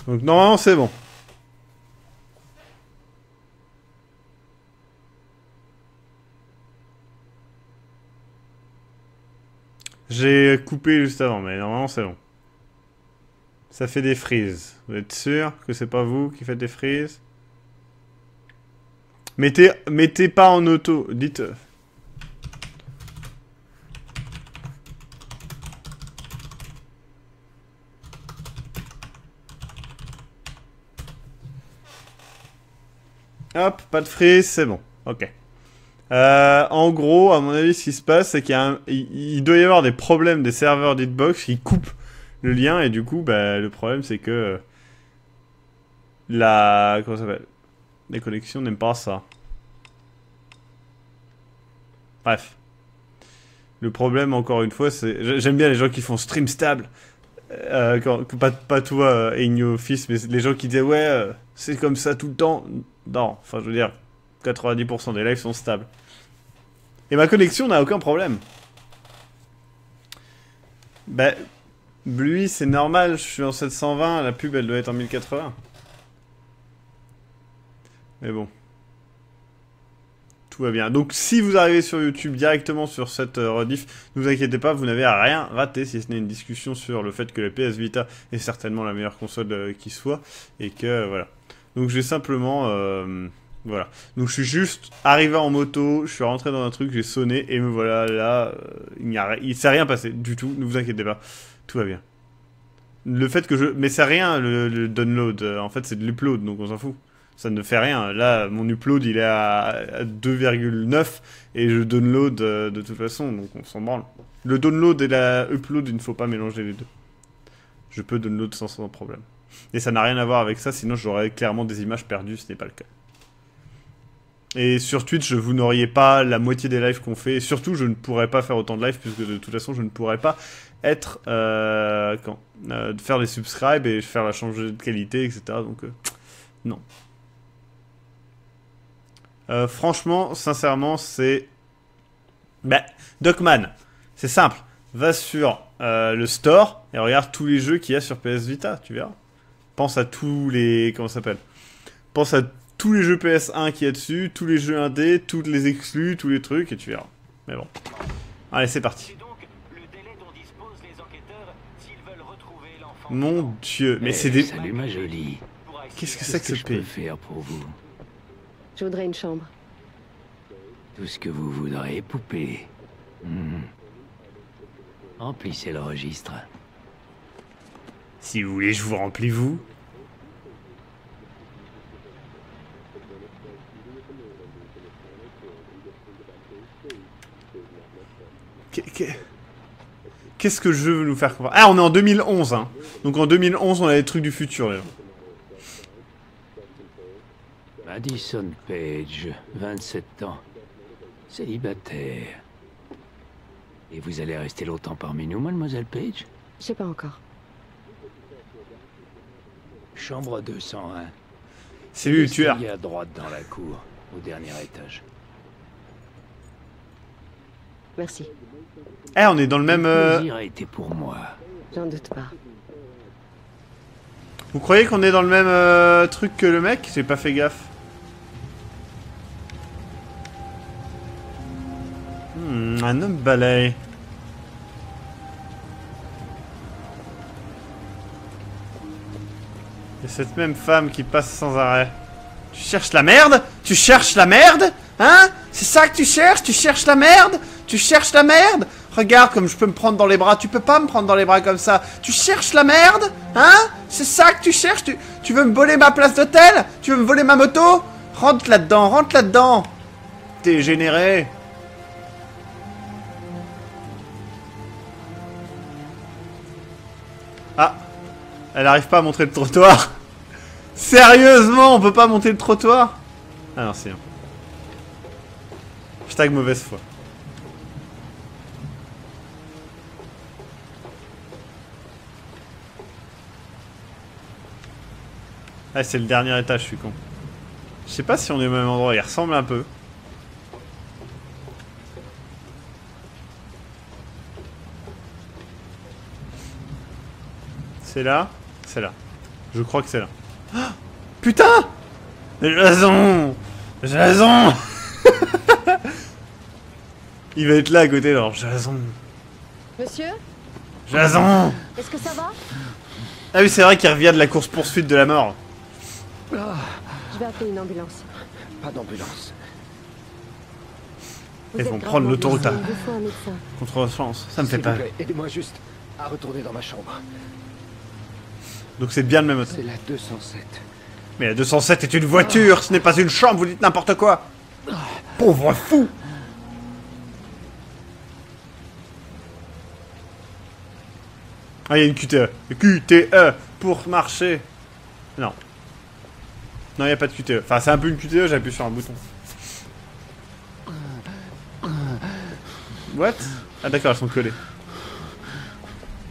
Donc normalement c'est bon. J'ai coupé juste avant, mais normalement c'est bon. Ça fait des frises. Vous êtes sûr que c'est pas vous qui faites des frises? Mettez pas en auto. Dites... Hop, pas de frise, c'est bon. Ok. En gros, à mon avis, ce qui se passe, c'est il doit y avoir des problèmes des serveurs d'Hitbox qui coupent le lien, et du coup, bah, le problème, c'est que comment ça s'appelle? Les connexions n'aiment pas ça. Bref. Le problème, encore une fois, c'est... J'aime bien les gens qui font stream stable. Pas toi, Igno Fils, mais les gens qui disaient, ouais, c'est comme ça tout le temps. Non, enfin, je veux dire, 90% des lives sont stables. Et ma connexion n'a aucun problème. Bah, lui, c'est normal, je suis en 720, la pub, elle doit être en 1080. Mais bon. Tout va bien. Donc, si vous arrivez sur YouTube directement sur cette rediff, ne vous inquiétez pas, vous n'avez rien raté, si ce n'est une discussion sur le fait que la PS Vita est certainement la meilleure console qui soit, et que, voilà. Donc, j'ai simplement... voilà. Donc, je suis juste arrivé en moto, je suis rentré dans un truc, j'ai sonné, et me voilà, là, il s'est rien passé du tout, ne vous inquiétez pas. Tout va bien. Le fait que je... Mais c'est rien, le download. En fait, c'est de l'upload, donc on s'en fout. Ça ne fait rien. Là, mon upload, il est à 2,9 et je download de toute façon, donc on s'en branle. Le download et la upload, il ne faut pas mélanger les deux. Je peux download sans problème. Et ça n'a rien à voir avec ça, sinon j'aurais clairement des images perdues, ce n'est pas le cas. Et sur Twitch, vous n'auriez pas la moitié des lives qu'on fait. Et surtout, je ne pourrais pas faire autant de lives, puisque de toute façon, je ne pourrais pas être... faire les subscribes et faire la changer de qualité, etc. Donc, non. Franchement, sincèrement, c'est... Bah, Docman, c'est simple. Va sur le store et regarde tous les jeux qu'il y a sur PS Vita, tu verras. Pense à tous les... Comment ça s'appelle? Pense à tous les jeux PS1 qu'il y a dessus, tous les jeux indés, toutes les exclus, tous les trucs, et tu verras. Mais bon. Allez, c'est parti. Mon Dieu, mais c'est des... Salut ma jolie. Qu'est-ce que c'est que ce je peux pays? faire pour vous? Je voudrais une chambre. Tout ce que vous voudrez, poupée. Remplissez le registre. Si vous voulez, je vous remplis, vous. Qu'est-ce que je veux nous faire comprendre? Ah, on est en 2011, hein. Donc en 2011, on a des trucs du futur, là. Madison Page, 27 ans. Célibataire. Et vous allez rester longtemps parmi nous, mademoiselle Page? Je sais pas encore. Chambre 201. C'est lui le tueur. Il est à droite dans la cour, au dernier étage. Merci. Eh, on est dans le même... Le plaisir a été pour moi. J'en doute pas. Vous croyez qu'on est dans le même truc que le mec? J'ai pas fait gaffe. Un homme balai. Et cette même femme qui passe sans arrêt. Tu cherches la merde? Tu cherches la merde? Hein? C'est ça que tu cherches? Tu cherches la merde? Tu cherches la merde? Regarde comme je peux me prendre dans les bras. Tu peux pas me prendre dans les bras comme ça. Tu cherches la merde? Hein? C'est ça que tu cherches? Tu veux me voler ma place d'hôtel? Tu veux me voler ma moto? Rentre là-dedans, rentre là-dedans. Dégénéré. Ah. Elle arrive pas à montrer le trottoir. Sérieusement, on peut pas monter le trottoir? Ah non, c'est bien. Hashtag mauvaise foi. Ah, c'est le dernier étage, je suis con. Je sais pas si on est au même endroit, il ressemble un peu. C'est là? C'est là. Je crois que c'est là. Ah, putain! Jason! Jason! Il va être là à côté, alors Jason. Monsieur, Jason! est-ce que ça va? Ah oui, c'est vrai qu'il revient de la course-poursuite de la mort. Je vais appeler une ambulance. Pas d'ambulance. Vous Ils êtes vont gravement prendre l'autoroute blessé, à il vous faut un médecin. contre-chance. Ça me fait S'il vous peur. plaît, aidez-moi juste à retourner dans ma chambre. Donc c'est bien le même hôtel. C'est la 207. Mais la 207 est une voiture, ce n'est pas une chambre, vous dites n'importe quoi. Pauvre fou. Ah, il y a une QTE. QTE pour marcher. Non. Non, il n'y a pas de QTE. Enfin, c'est un peu une QTE, j'ai appuyé sur un bouton. What? Ah d'accord, elles sont collées.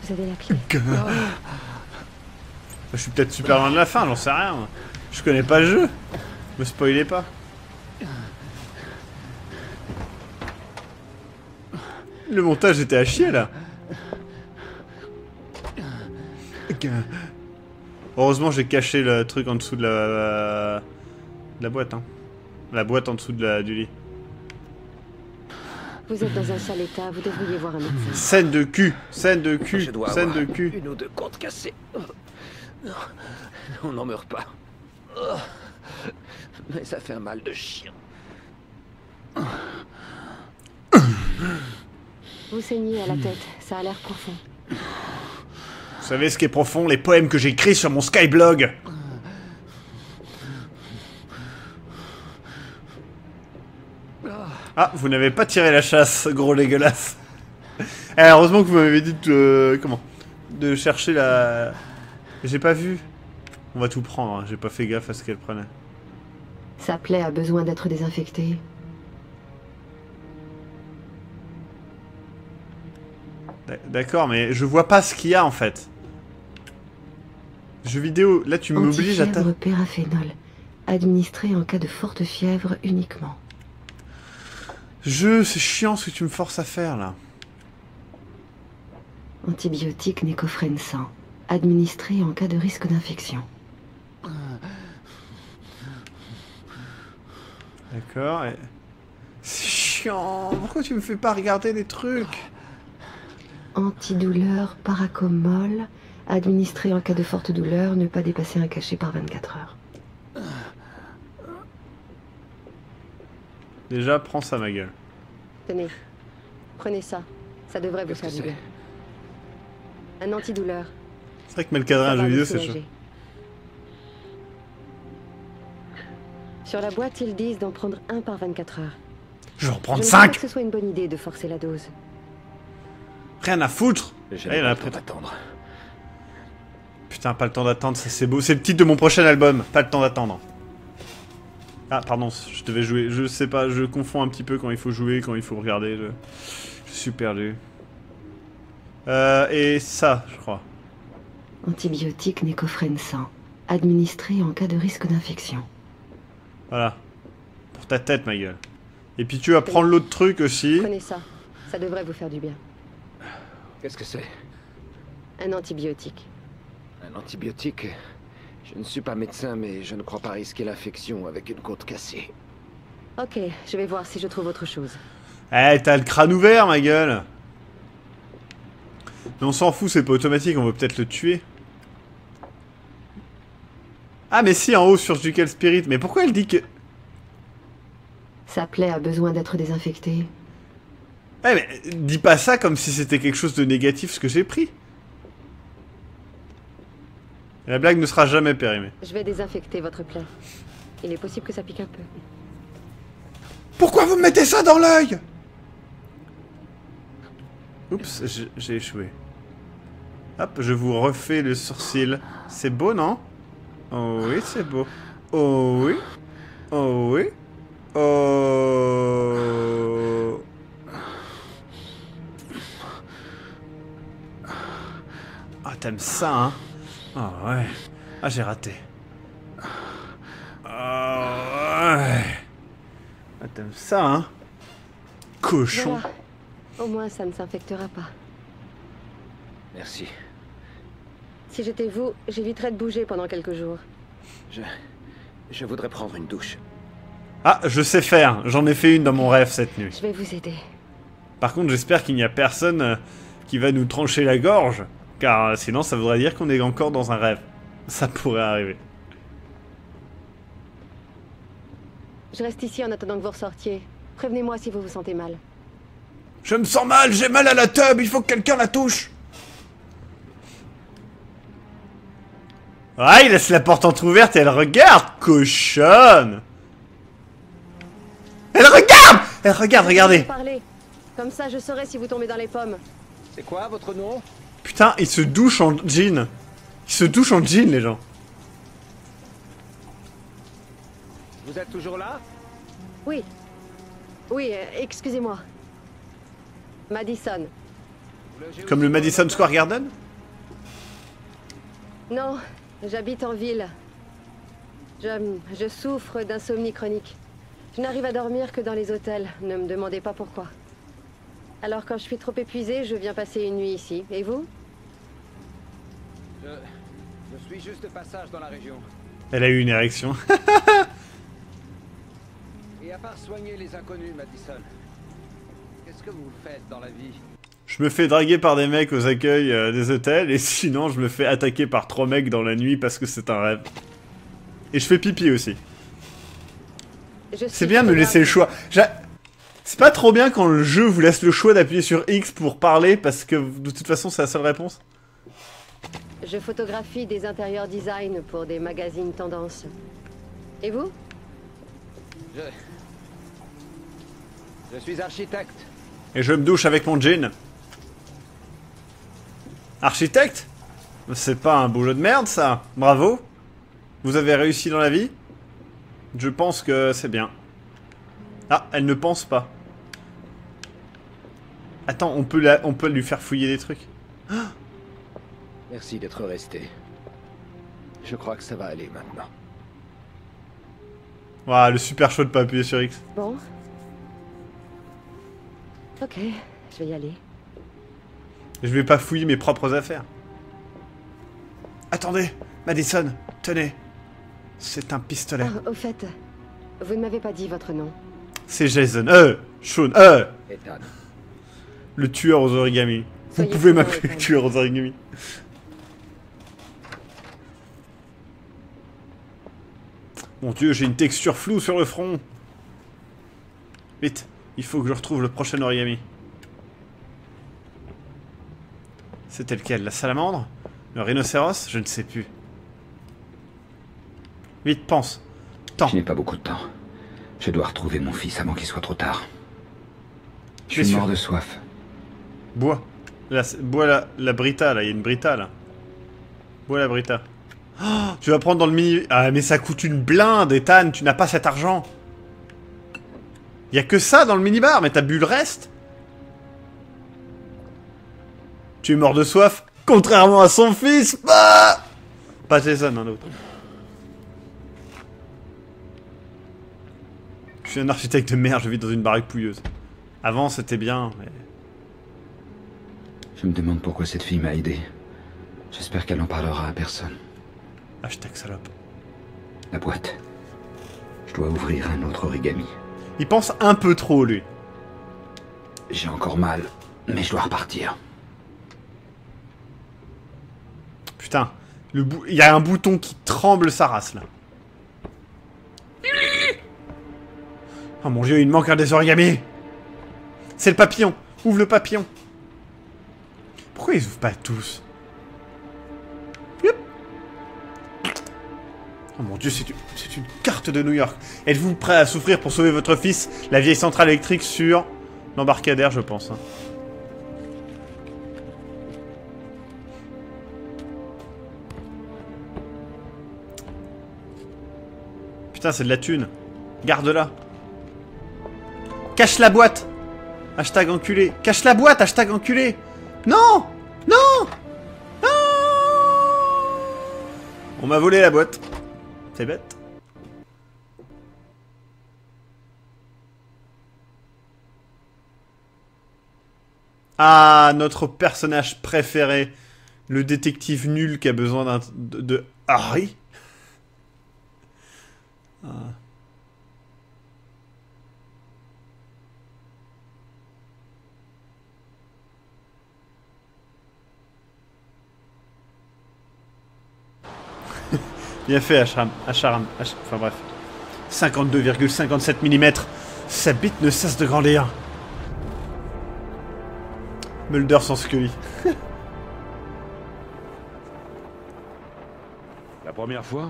Vous avez la clé. Je suis peut-être super loin de la fin, j'en sais rien. Moi. Je connais pas le jeu. Me spoilez pas. Le montage était à chier là. Heureusement j'ai caché le truc en dessous de la boîte. Hein. La boîte en dessous de du lit. Vous êtes dans un sale état, vous devriez voir un médecin. Scène de cul. Scène de cul. Je dois Scène avoir de cul. une ou deux côtes cassées. Non, on n'en meurt pas. Mais ça fait un mal de chien. Vous saignez à la tête, ça a l'air profond. Vous savez ce qui est profond? Les poèmes que j'écris sur mon Skyblog. Ah, vous n'avez pas tiré la chasse, gros dégueulasse. Eh, heureusement que vous m'avez dit de... comment? De chercher la... J'ai pas vu. On va tout prendre, hein. J'ai pas fait gaffe à ce qu'elle prenait. Sa plaie a besoin d'être désinfectée. D'accord, mais je vois pas ce qu'il y a en fait. Jeux vidéo, là tu m'obliges à Antifièvre paraphénol, administré en cas de forte fièvre uniquement. Jeu, c'est chiant ce que tu me forces à faire là. Antibiotique Nécofrène 100, administré en cas de risque d'infection. D'accord, et... C'est chiant, pourquoi tu me fais pas regarder les trucs? Antidouleur Paracomol, administré en cas de forte douleur, ne pas dépasser un cachet par 24 heures. Déjà, prends ça ma gueule. Tenez, prenez ça. Ça devrait vous Qu'est-ce faire que du bien. Un antidouleur. C'est vrai que mal cadrer Ça un va jeu vous vidéo, c'est chaud. soulager. Sur la boîte, ils disent d'en prendre un par 24 heures. Je vais en Je prendre ne crois pas 5. que ce soit une bonne idée de forcer la dose. Rien à foutre. J'ai Allez, pas là, le temps après. d'attendre. Putain, pas le temps d'attendre, ça c'est beau. C'est le titre de mon prochain album. Pas le temps d'attendre. Ah, pardon, je devais jouer. Je sais pas, je confonds un petit peu quand il faut jouer, quand il faut regarder. Je suis perdu. Et ça, je crois. Antibiotique Nécofrène 100, administré en cas de risque d'infection. Voilà. Pour ta tête, ma gueule. Et puis tu vas prendre l'autre truc aussi. Prenez ça. Ça devrait vous faire du bien. Qu'est-ce que c'est? Un antibiotique. Un antibiotique? Je ne suis pas médecin, mais je ne crois pas risquer l'infection avec une côte cassée. Ok, je vais voir si je trouve autre chose. Eh, t'as le crâne ouvert, ma gueule. Mais on s'en fout, c'est pas automatique, on va peut-être le tuer. Ah, mais si, en haut, Surgical Spirit. Mais pourquoi elle dit que... Sa plaie a besoin d'être désinfectée. Eh, mais dis pas ça comme si c'était quelque chose de négatif, ce que j'ai pris. La blague ne sera jamais périmée. Je vais désinfecter votre plaie. Il est possible que ça pique un peu. Pourquoi vous me mettez ça dans l'œil? Oups, j'ai échoué. Hop, je vous refais le sourcil. C'est beau, non? Oh oui, c'est beau. Oh oui. Oh oui. Oh... Ah, t'aimes ça, hein? Ah ouais. Ah, j'ai raté. Ah ouais. Ah, t'aimes ça, hein? Cochon. Voilà. Au moins, ça ne s'infectera pas. Merci. Si j'étais vous, j'éviterais de bouger pendant quelques jours. Je voudrais prendre une douche. Ah, je sais faire. J'en ai fait une dans mon rêve cette nuit. Je vais vous aider. Par contre, j'espère qu'il n'y a personne qui va nous trancher la gorge. Car sinon, ça voudrait dire qu'on est encore dans un rêve. Ça pourrait arriver. Je reste ici en attendant que vous ressortiez. Prévenez-moi si vous vous sentez mal. Je me sens mal, j'ai mal à la tub, il faut que quelqu'un la touche. Ah, il laisse la porte entrouverte et elle regarde, cochonne. Elle regarde. Elle regarde, regardez. Parlez. Comme ça, je saurai si vous tombez dans les pommes. C'est quoi votre nom? Putain, ils se douchent en jean. Ils se douchent en jean, les gens. Vous êtes toujours là? Oui. Oui, excusez-moi. Madison. Comme le Madison Square Garden? Non, j'habite en ville. Je souffre d'insomnie chronique. Je n'arrive à dormir que dans les hôtels. Ne me demandez pas pourquoi. Alors quand je suis trop épuisée, je viens passer une nuit ici. Et vous? Je suis juste de passage dans la région. Elle a eu une érection. Et à part soigner les inconnus, Madison, qu'est-ce que vous faites dans la vie? Je me fais draguer par des mecs aux accueils des hôtels, et sinon je me fais attaquer par 3 mecs dans la nuit parce que c'est un rêve. Et je fais pipi aussi. C'est bien de me laisser le choix. C'est pas trop bien quand le jeu vous laisse le choix d'appuyer sur X pour parler, parce que de toute façon c'est la seule réponse. Je photographie des intérieurs design pour des magazines tendance. Et vous? Je suis architecte. Et je me douche avec mon jean. Architecte? C'est pas un boulot de merde ça. Bravo. Vous avez réussi dans la vie? Je pense que c'est bien. Ah, elle ne pense pas. Attends, on peut lui faire fouiller des trucs. Merci d'être resté. Je crois que ça va aller maintenant. Ouah, le super chaud de pas appuyer sur X. Bon. Ok, je vais y aller. Je vais pas fouiller mes propres affaires. Attendez, Madison, tenez. C'est un pistolet. Oh, au fait, vous ne m'avez pas dit votre nom. C'est Jason. Sean. Ethan. Le tueur aux origamis. Vous Soyez pouvez prudent, m'appeler le Ethan. tueur aux origamis. Mon dieu, j'ai une texture floue sur le front. Vite, il faut que je retrouve le prochain origami. C'était lequel? La salamandre? Le rhinocéros? Je ne sais plus. Vite, pense. Temps. Je n'ai pas beaucoup de temps. Je dois retrouver mon fils avant qu'il soit trop tard. Je Bien suis sûr. mort de soif. Bois. Bois la Brita, là. Il y a une Brita, là. Bois la Brita. Oh, tu vas prendre dans le mini... Ah, mais ça coûte une blinde, Ethan. Tu n'as pas cet argent. Il y a que ça dans le minibar, mais t'as bu le reste. Tu es mort de soif, contrairement à son fils. Ah, pas Jason, un autre. Je suis un architecte de merde, je vis dans une baraque pouilleuse. Avant, c'était bien, mais... Je me demande pourquoi cette fille m'a aidé. J'espère qu'elle n'en parlera à personne. Hashtag salope. La boîte. Je dois ouvrir un autre origami. Il pense un peu trop, lui. J'ai encore mal, mais je dois repartir. Putain, il y a un bouton qui tremble sa race, là. Oh mon dieu, il manque un des origamis. C'est le papillon. Ouvre le papillon. Pourquoi ils ouvrent pas tous? Youp. Oh mon dieu, c'est une carte de New York. Êtes-vous prêt à souffrir pour sauver votre fils? La vieille centrale électrique sur l'embarcadère, je pense. Hein. Putain, c'est de la thune. Garde-la. Cache la boîte. Hashtag enculé. Cache la boîte, hashtag enculé. Non. Non. Non. On m'a volé la boîte. C'est bête. Ah, notre personnage préféré Le détective nul qui a besoin de Harry. Ah. Bien fait, Ashram. Enfin bref. 52,57 mm. Sa bite ne cesse de grandir. Mulder sans Scully. La première fois?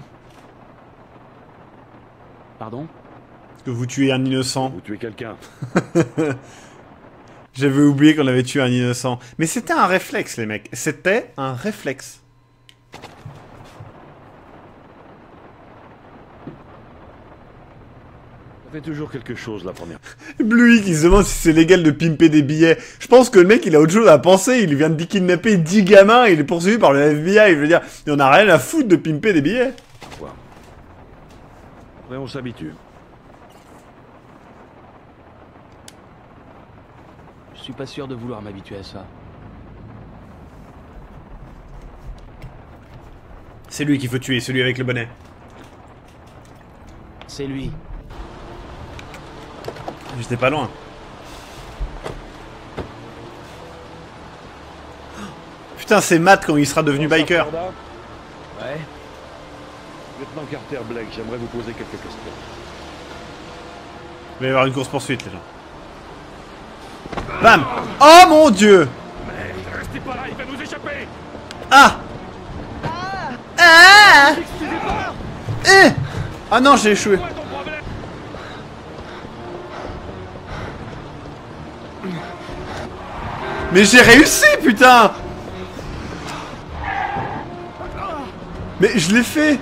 Pardon? Que vous tuez un innocent. Vous tuez quelqu'un. J'avais oublié qu'on avait tué un innocent. Mais c'était un réflexe, les mecs. C'était un réflexe. Ça fait toujours quelque chose la première. Bluey qui se demande si c'est légal de pimper des billets. Je pense que le mec, il a autre chose à penser. Il vient de kidnapper 10 gamins. Il est poursuivi par le FBI. Je veux dire, il en a rien à foutre de pimper des billets. Ouais. Après, on s'habitue. Je suis pas sûr de vouloir m'habituer à ça. C'est lui qu'il faut tuer, celui avec le bonnet. C'est lui. J'étais pas loin. Putain, c'est Matt quand il sera devenu biker. Ouais. Lieutenant Carter Blake, j'aimerais vous poser quelques questions. Il va y avoir une course-poursuite, les gens. Bam! Oh mon dieu! Mais restez pas là, il va nous échapper! Ah! Ah! Eh! Ah non, j'ai échoué. Quoi ton problème? Mais j'ai réussi, putain! Mais je l'ai fait!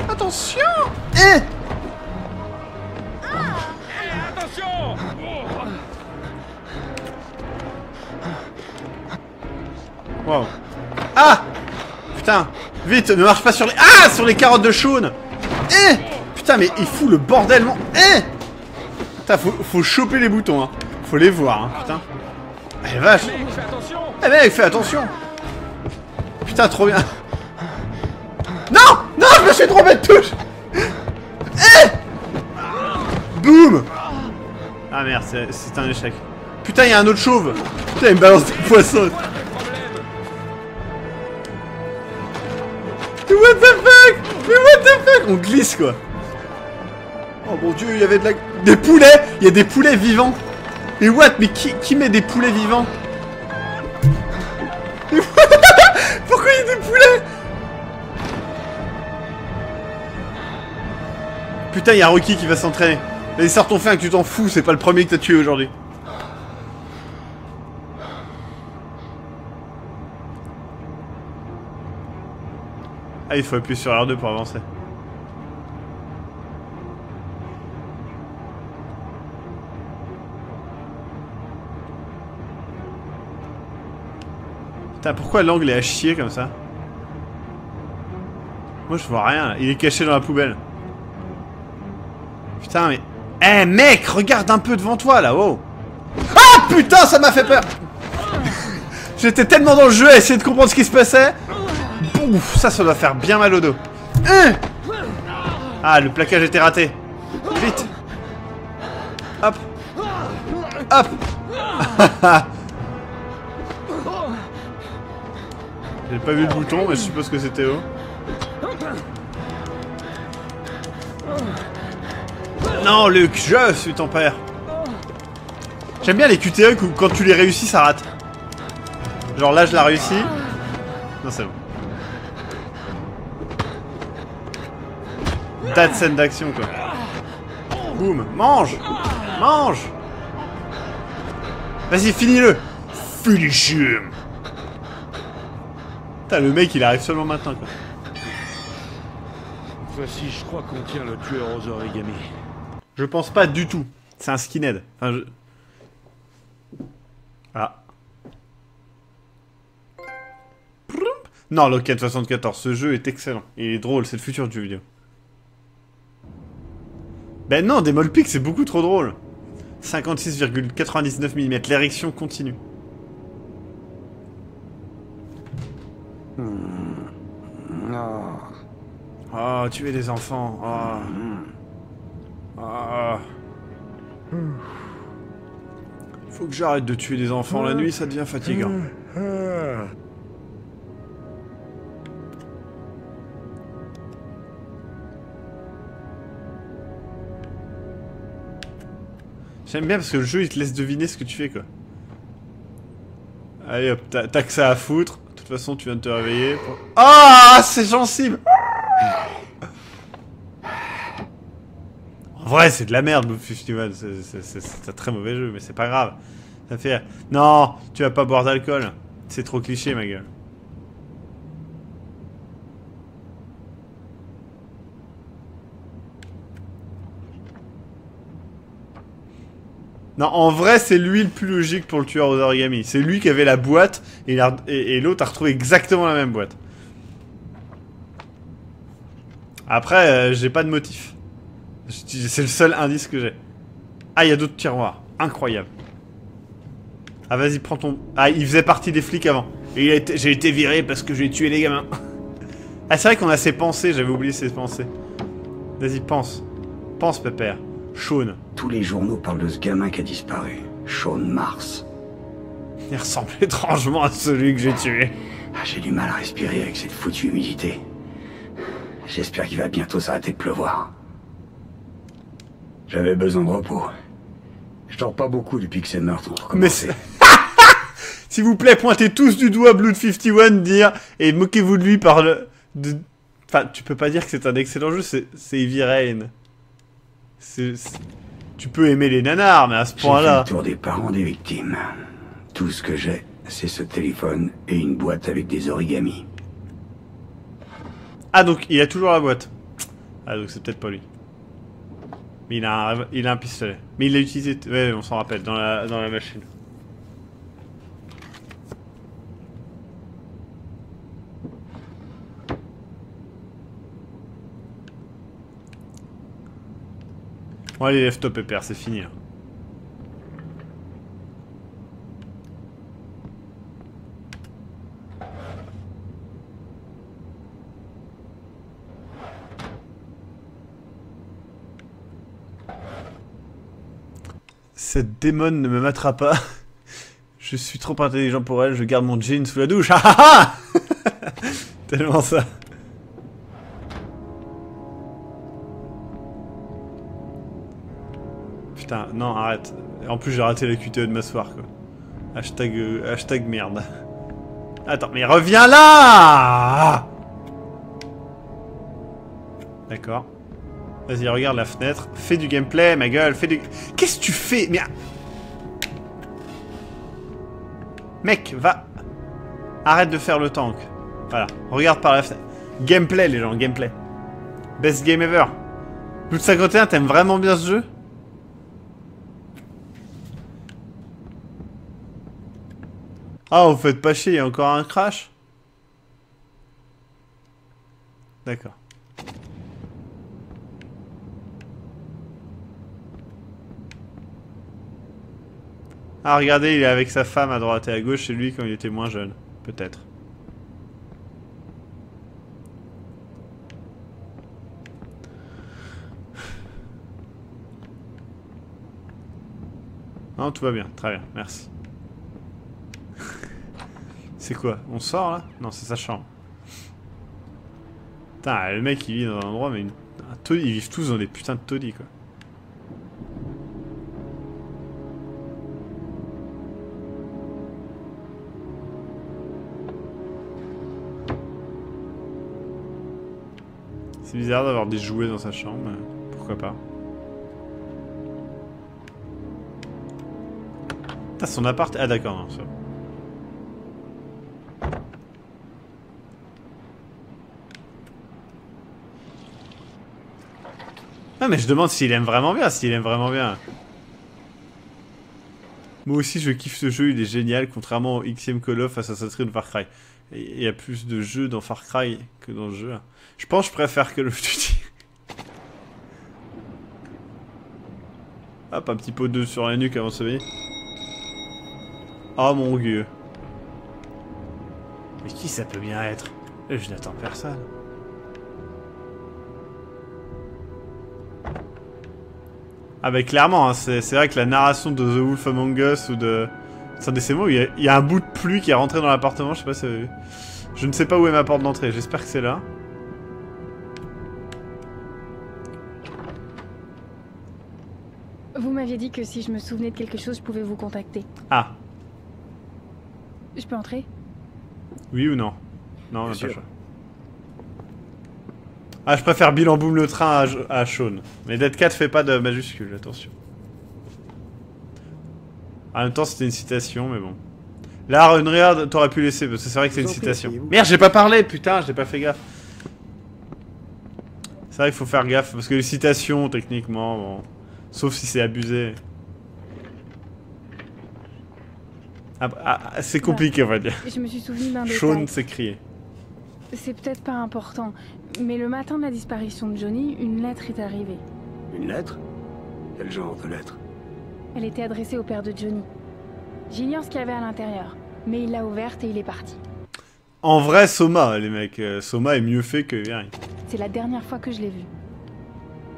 Attention! Eh! Attention! Wow. Ah! Putain! Vite, ne marche pas sur les... Ah! Sur les carottes de Shaun! Eh! Putain, mais il fout le bordel, mon... Eh! Putain, faut choper les boutons, hein. Faut les voir, hein, putain. Eh, vache! Fais attention! Eh mec, fais attention! Putain, trop bien! Non! Non, je me suis trompé de touche! Eh! Boum! Ah merde, c'est un échec. Putain, il y a un autre chauve! Putain, il me balance des poissons! Mais what the fuck? Mais what the fuck? On glisse, quoi! Oh mon dieu, il y avait de la... Des poulets! Il y a des poulets vivants! Mais what? Mais qui met des poulets vivants? Pourquoi il y a des poulets? Putain, il y a Rocky qui va s'entraîner. Allez, sors ton fin que tu t'en fous, c'est pas le premier que t'as tué aujourd'hui. Ah, il faut appuyer sur R2 pour avancer. Putain, pourquoi l'angle est à chier comme ça? Moi je vois rien, là. Il est caché dans la poubelle. Putain, mais... Eh mec, regarde un peu devant toi là, oh. Ah putain, ça m'a fait peur. J'étais tellement dans le jeu à essayer de comprendre ce qui se passait. Ouf, ça doit faire bien mal au dos. Ah, le plaquage était raté. Vite. Hop. Hop. J'ai pas vu le bouton, mais je suppose que c'était haut. Non, Luke, je suis ton père. J'aime bien les QTE où quand tu les réussis, ça rate. Genre là, je l'ai réussi. Non, c'est bon. Date scène d'action, quoi. Boum, mange. Mange. Vas-y, finis-le. Finish him. Putain, le mec, il arrive seulement maintenant, quoi. Voici, je crois qu'on tient le tueur aux origamis. Je pense pas du tout. C'est un skinhead. Enfin, Ah. Non, Lockheed 74, ce jeu est excellent. Il est drôle, c'est le futur du jeu vidéo. Ben non, Demol Peak, c'est beaucoup trop drôle. 56,99 mm. L'érection continue. Oh, tuer des enfants. Faut que j'arrête de tuer des enfants la nuit, ça devient fatigant. J'aime bien parce que le jeu il te laisse deviner ce que tu fais quoi. Allez hop, t'as que ça à foutre. De toute façon tu viens de te réveiller. Ah, c'est sensible. En vrai c'est de la merde Blue 51, c'est un très mauvais jeu mais c'est pas grave. Ça fait... Non, tu vas pas boire d'alcool. C'est trop cliché ma gueule. Non, en vrai, c'est lui le plus logique pour le tueur aux origamis. C'est lui qui avait la boîte et l'autre a retrouvé exactement la même boîte. Après, j'ai pas de motif. C'est le seul indice que j'ai. Ah, il y a d'autres tiroirs. Incroyable. Ah, vas-y, prends ton... Ah, il faisait partie des flics avant. Et j'ai été viré parce que j'ai tué les gamins. Ah, c'est vrai qu'on a ses pensées, j'avais oublié ses pensées. Vas-y, pense. Pense, pépère. Sean. Tous les journaux parlent de ce gamin qui a disparu. Sean Mars. Il ressemble étrangement à celui que j'ai tué. Ah, j'ai du mal à respirer avec cette foutue humidité. J'espère qu'il va bientôt s'arrêter de pleuvoir. J'avais besoin de repos. Je dors pas beaucoup depuis que ces meurtres ont recommencé. Mais s'il vous plaît, pointez tous du doigt Blood 51, dire et moquez-vous de lui par le... Enfin, tu peux pas dire que c'est un excellent jeu, c'est Heavy Rain. Tu peux aimer les nanars, mais à ce point-là... J'ai fait le tour des parents des victimes. Tout ce que j'ai, c'est ce téléphone et une boîte avec des origamis. Ah, donc il a toujours la boîte. Ah, donc c'est peut-être pas lui. Mais il a un pistolet. Mais il l'a utilisé... Ouais, on s'en rappelle, dans la machine. Bon, allez, lève-toi, pépère, c'est fini. Hein. Cette démone ne me matera pas. Je suis trop intelligent pour elle, je garde mon jean sous la douche. Ah ah ah. Tellement ça. Putain, non, arrête. En plus, j'ai raté la QTE de m'asseoir, quoi. Hashtag merde. Attends, mais reviens là. D'accord. Vas-y, regarde la fenêtre. Fais du gameplay, ma gueule. Fais du... Qu'est-ce que tu fais? Mais... Mec, va... Arrête de faire le tank. Voilà. Regarde par la fenêtre. Gameplay, les gens. Gameplay. Best game ever. Blood 51, t'aimes vraiment bien ce jeu? Ah, vous faites pas chier. Il y a encore un crash? D'accord. Ah, regardez, il est avec sa femme à droite et à gauche, c'est lui quand il était moins jeune. Peut-être. Non, tout va bien. Très bien, merci. C'est quoi? On sort, là? Non, c'est sa chambre. Putain, le mec, il vit dans un endroit, mais ils vivent tous dans des putains de taudis, quoi. C'est bizarre d'avoir des jouets dans sa chambre, mais pourquoi pas. Putain, son appart... Ah d'accord, non, ça... Ah mais je demande s'il aime vraiment bien, Moi aussi je kiffe ce jeu, il est génial, contrairement au Xème Call of Assassin's Creed Far Cry. Il y a plus de jeux dans Far Cry que dans le jeu. Je pense que je préfère Call of Duty. Hop, un petit pot d'œuf sur la nuque avant de se veiller. Oh mon dieu. Mais qui ça peut bien être? Je n'attends personne. Ah bah clairement, hein, c'est vrai que la narration de The Wolf Among Us ou de... Attendez, c'est moi, il y a un bout de pluie qui est rentré dans l'appartement, je sais pas si vous avez vu. Je ne sais pas où est ma porte d'entrée, j'espère que c'est là. Vous m'aviez dit que si je me souvenais de quelque chose, je pouvais vous contacter. Ah, Je peux entrer? oui ou non? Non, on n'a pas sûr. le choix. Ah, je préfère Bill en boom le train à Sean. Mais Dead Cat fait pas de majuscule, attention. En même temps, c'était une citation, mais bon. Là, regarde, t'aurais pu laisser, parce que c'est vrai que c'est une Vous en citation. faites, Merde, j'ai pas parlé, putain, j'ai pas fait gaffe. C'est vrai qu'il faut faire gaffe, parce que les citations, techniquement, bon... Sauf si c'est abusé. C'est compliqué, on va dire. Je me suis souvenu d'un Sean détail. s'est crié. C'est peut-être pas important, mais le matin de la disparition de Johnny, une lettre est arrivée. Une lettre? Quel genre de lettre? Elle était adressée au père de Johnny. J'ignore ce qu'il y avait à l'intérieur, mais il l'a ouverte et il est parti. En vrai, Soma, les mecs. Soma est mieux fait que rien. C'est la dernière fois que je l'ai vu.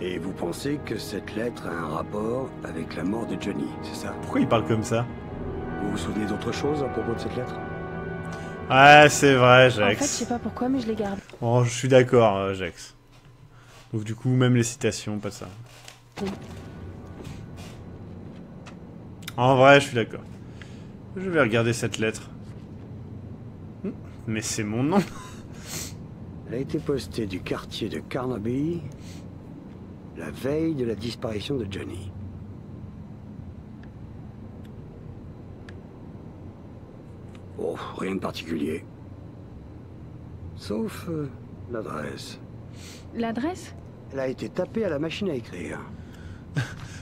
Et vous pensez que cette lettre a un rapport avec la mort de Johnny, c'est ça? Pourquoi il parle comme ça? Vous vous souvenez d'autre chose à propos de cette lettre? Ouais, c'est vrai, En fait, je Jax. sais pas pourquoi, mais je l'ai gardée. Bon, je suis d'accord, Jax. Donc du coup, même les citations, pas ça. Oui. En vrai, je suis d'accord. Je vais regarder cette lettre. Mais c'est mon nom. Elle a été postée du quartier de Carnaby la veille de la disparition de Johnny. Oh, rien de particulier. Sauf l'adresse. L'adresse? Elle a été tapée à la machine à écrire.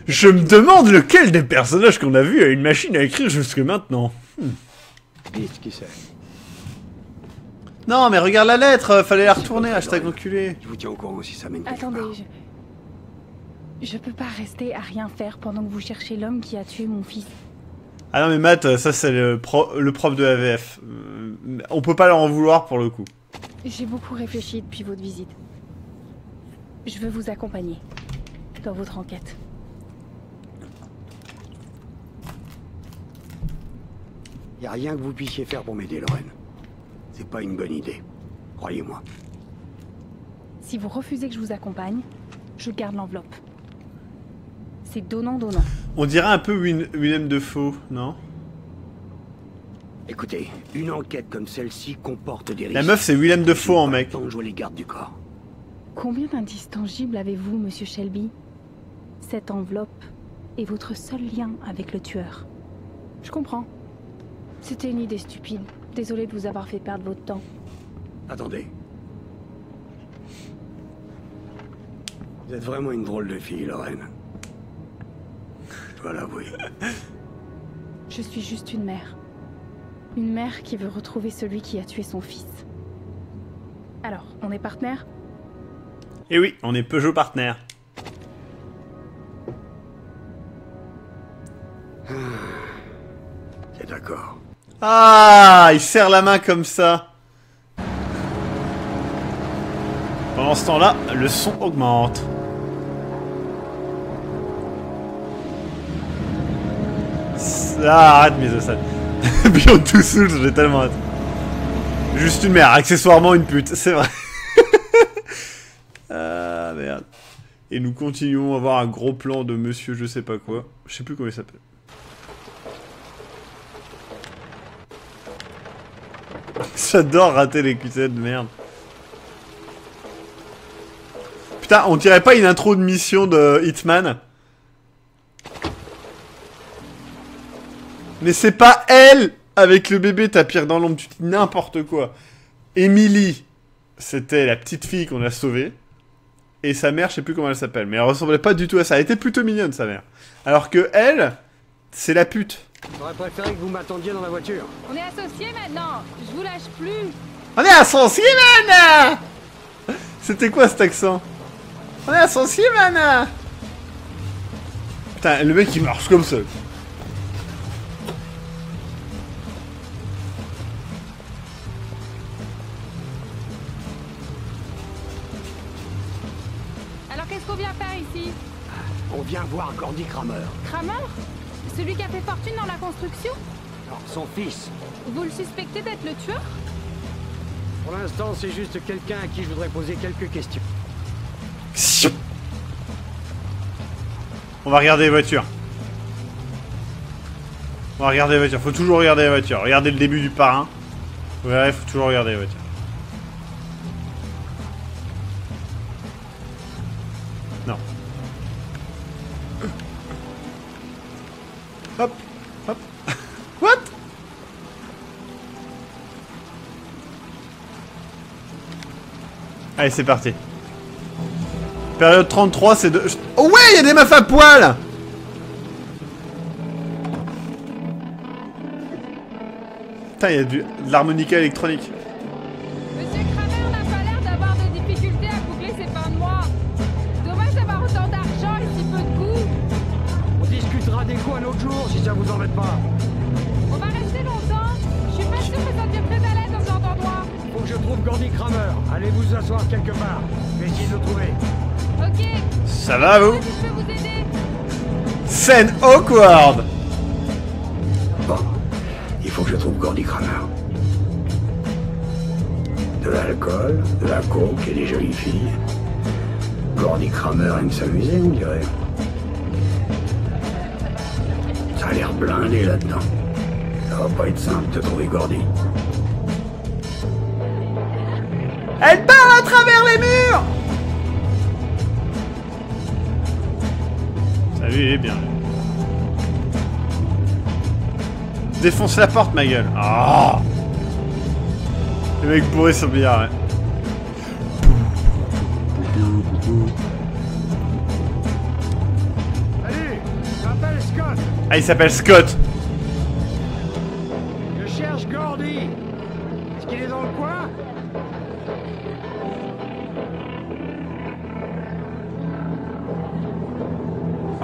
Je me demande lequel des personnages qu'on a vu a une machine à écrire jusque maintenant. Piste, qui sait? Non, mais regarde la lettre, fallait la retourner, hashtag enculé. Je vous tiens au courant si ça mène quelque Attendez, part. je peux pas rester à rien faire pendant que vous cherchez l'homme qui a tué mon fils. Ah non mais Matt, ça c'est le prof de AVF. On peut pas leur en vouloir pour le coup. J'ai beaucoup réfléchi depuis votre visite. Je veux vous accompagner dans votre enquête. Y a rien que vous puissiez faire pour m'aider, Lorraine. C'est pas une bonne idée. Croyez-moi. Si vous refusez que je vous accompagne, je garde l'enveloppe. C'est donnant-donnant. On dirait un peu Willem Dafoe, non? Écoutez, une enquête comme celle-ci comporte des risques. La meuf c'est Willem Dafoe en mec. Tant de jouer les gardes du corps. Combien d'indices tangibles avez-vous, monsieur Shelby? Cette enveloppe est votre seul lien avec le tueur. Je comprends. C'était une idée stupide. Désolée de vous avoir fait perdre votre temps. Attendez. Vous êtes vraiment une drôle de fille, Lorraine. Je dois l'avouer. Je suis juste une mère. Une mère qui veut retrouver celui qui a tué son fils. Alors, on est partenaires? Et oui, on est Peugeot partenaire. C'est d'accord. Ah, il serre la main comme ça. Pendant ce temps-là, le son augmente. Ah, arrête mes osades. Beyond Two Souls, j'ai tellement hâte. Juste une mère, accessoirement une pute, c'est vrai. Ah merde. Et nous continuons à avoir un gros plan de monsieur je sais pas quoi. Je sais plus comment il s'appelle. J'adore rater les QC de merde. Putain, on dirait pas une intro de mission de Hitman? Mais c'est pas elle avec le bébé tapir dans l'ombre, tu dis n'importe quoi. Emily, c'était la petite fille qu'on a sauvée. Et sa mère, je sais plus comment elle s'appelle, mais elle ressemblait pas du tout à ça. Elle était plutôt mignonne, sa mère. Alors que elle, c'est la pute. J'aurais préféré que vous m'attendiez dans la voiture. On est associés maintenant. Je vous lâche plus. On est associés, man! C'était quoi cet accent? On est associés, man! Putain, le mec il marche comme ça. Alors qu'est-ce qu'on vient faire ici? On vient voir Gordy Kramer. Kramer? Celui qui a fait fortune dans la construction? Non, son fils. Vous le suspectez d'être le tueur? Pour l'instant, c'est juste quelqu'un à qui je voudrais poser quelques questions. On va regarder les voitures. On va regarder les voitures. Faut toujours regarder les voitures. Regardez le début du parrain. Vous verrez, faut toujours regarder les voitures. Non. Hop, hop. What? Allez, c'est parti. Période 33, c'est de... Oh ouais, il y a des meufs à poil! Putain, il y a de l'harmonica électronique. Monsieur Kramer n'a pas l'air d'avoir de difficultés à boucler ses fins de mois. Dommage d'avoir autant d'argent et si peu de goût. On discutera des coups un autre jour, si ça vous embête pas. On va rester longtemps. Je suis pas sûre que ça devient très à l'aise dans ce genre d'endroit. Faut que je trouve Gordy Kramer. Allez vous asseoir quelque part. Je vais essayer de le trouver. Ok. Ça va, vous? Si je peux vous aider. Scène awkward! Bon, il faut que je trouve Gordy Kramer. De l'alcool, de la coke et des jolies filles. Gordy Kramer aime s'amuser, on dirait. Ça a l'air blindé là-dedans. Ça va pas être simple de trouver Gordy. Elle part à travers les murs! Salut, il est bien. Défonce la porte, ma gueule. Ah! Le mec bourré sur le billard, ouais. Salut, je m'appelle Scott. Ah, il s'appelle Scott. Je cherche Gordy. Est-ce qu'il est dans le coin?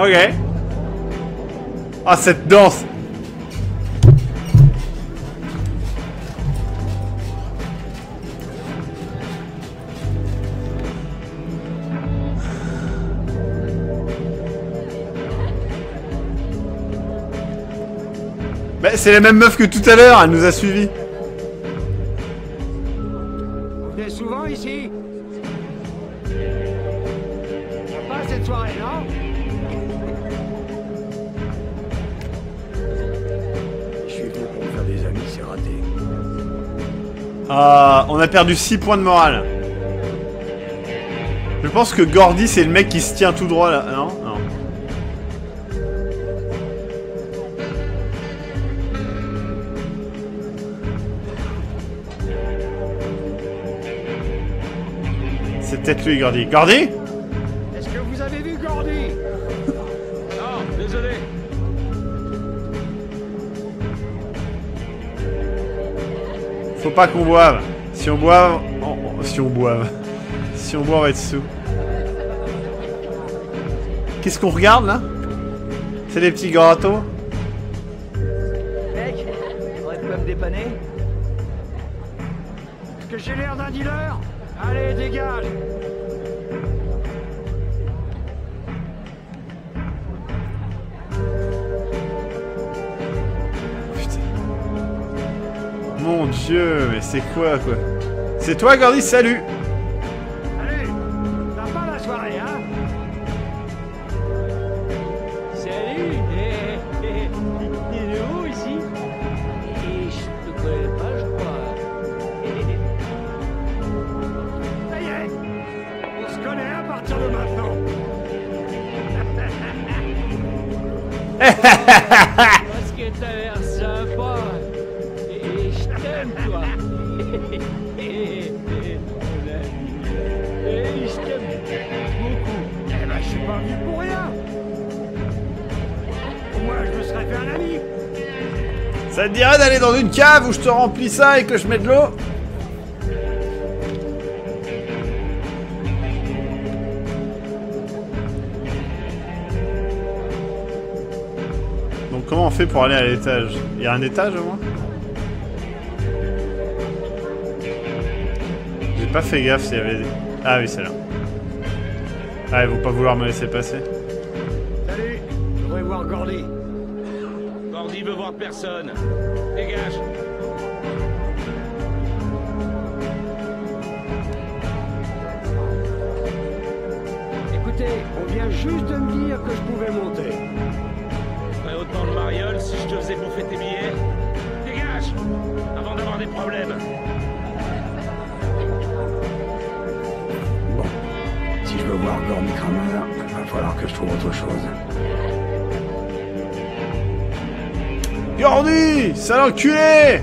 Ok. Ah, cette danse. Bah, c'est la même meuf que tout à l'heure, elle nous a suivis. Vous venez souvent ici? Pas cette soirée, non? Je suis venu pour me faire des amis, c'est raté. Ah, on a perdu 6 points de morale. Je pense que Gordy, c'est le mec qui se tient tout droit là. Non? Non. C'est peut-être lui, Gordy. Gordy? Est-ce que vous avez vu Gordy? Non, désolé. Faut pas qu'on boive. Si on boive... Si on boive... Si on boit, on va être sous. Qu'est-ce qu'on regarde, là? C'est des petits gâteaux? Mec, t'aurais pu me dépanner? Est-ce que j'ai l'air d'un dealer? Allez, dégage! Putain. Mon Dieu, mais c'est quoi? C'est toi, Gordy? Salut! Salut! T'as pas la soirée, hein? Salut. Il est où ici? Je te connais pas, je crois. Ça y est! On se connaît à partir de maintenant! Parce que t'as l'air sympa. Et je t'aime, toi. Et je t'aime beaucoup. Eh ben, je suis pas venu pour rien! Moi, je me serais fait un ami! Ça te dirait d'aller dans une cave où je te remplis ça et que je mets de l'eau? comment on fait pour aller à l'étage? Il y a un étage au moins? J'ai pas fait gaffe s'il y avait... Ah oui, c'est là. Ah, ils vont pas vouloir me laisser passer. Salut, je voudrais voir Gordy. Gordy veut voir personne. Dégage. Écoutez, on vient juste de me dire que je pouvais monter. Très autant de mariole si je te faisais bouffer tes billets. Dégage. Avant d'avoir des problèmes. Bon, si je veux voir Gordy Kramer, il va falloir que je trouve autre chose. Gordy! Sale enculé!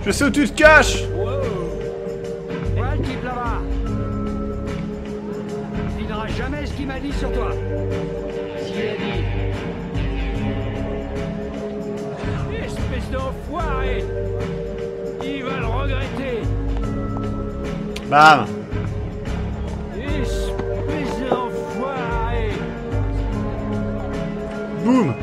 Je sais où tu te caches! Ouais, le type là-bas. Il n'aura jamais ce qu'il m'a dit sur toi. S'il a dit. Espèce d'enfoiré. Il va le regretter. Bam! Espèce d'enfoiré. Boum!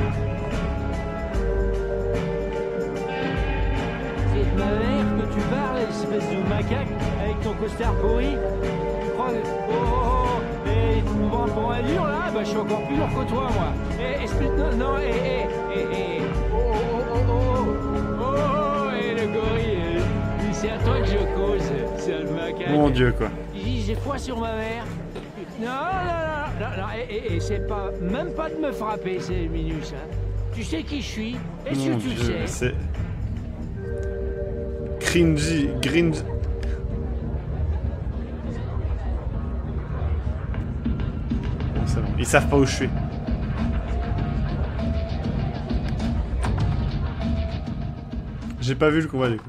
C'est de ma mère que tu parles, espèce de macaque, avec ton costard pourri. Tu crois que... Oh, et tu me prends pour un dur, là? Bah, je suis encore plus dur que toi, moi. Espèce de... Non, et le gorille, c'est à toi que je cause, c'est le macaque. Mon Dieu, quoi. J'ai foi sur ma mère. Non, et c'est pas... Même pas de me frapper, c'est Minus, hein. Tu sais qui je suis? Est-ce que Mon tu Dieu, sais? c'est... Cringy, Green... Bon, c'est bon. Ils savent pas où je suis. J'ai pas vu le combat du coup.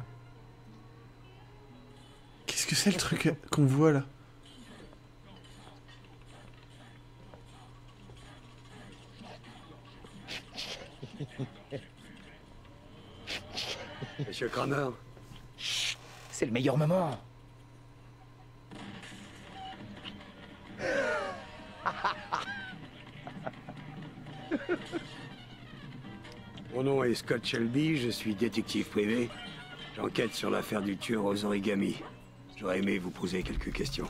Qu'est-ce que c'est le truc qu'on voit là? Monsieur Kramer, C'est le meilleur moment. mon nom est Scott Shelby, je suis détective privé. J'enquête sur l'affaire du tueur aux origamis. J'aurais aimé vous poser quelques questions.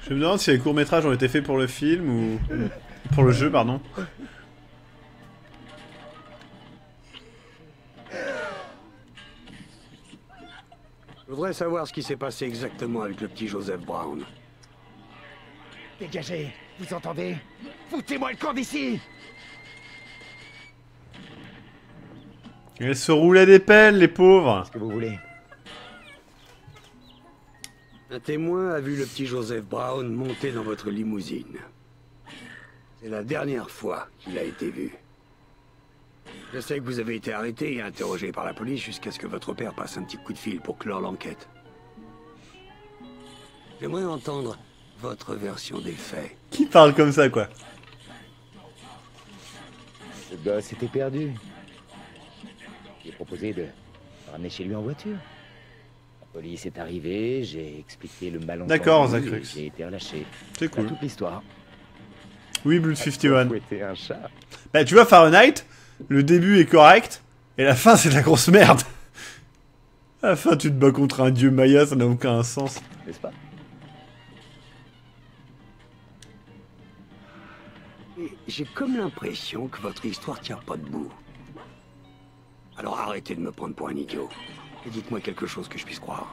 Je me demande si les courts-métrages ont été faits pour le film ou... pour le jeu, pardon. Je voudrais savoir ce qui s'est passé exactement avec le petit Joseph Brown. Dégagez, vous entendez? Foutez-moi le camp d'ici! Ils se roulaient des pelles, les pauvres. Qu'est-ce que vous voulez? Un témoin a vu le petit Joseph Brown monter dans votre limousine. C'est la dernière fois qu'il a été vu. Je sais que vous avez été arrêté et interrogé par la police jusqu'à ce que votre père passe un petit coup de fil pour clore l'enquête. J'aimerais entendre votre version des faits. Qui parle comme ça, quoi? Le gosse était perdu. J'ai proposé de le ramener chez lui en voiture. La police est arrivée, j'ai expliqué le malentendu. D'accord, et Zachrux. j'ai été relâché. C'est Voilà cool. toute l'histoire. Oui, Blood 51. Fouetter un chat. Bah, tu vois, Fahrenheit, le début est correct, et la fin, c'est de la grosse merde. À la fin, tu te bats contre un dieu maya, ça n'a aucun sens. N'est-ce pas? Et j'ai comme l'impression que votre histoire tient pas debout. Alors arrêtez de me prendre pour un idiot. Et dites-moi quelque chose que je puisse croire.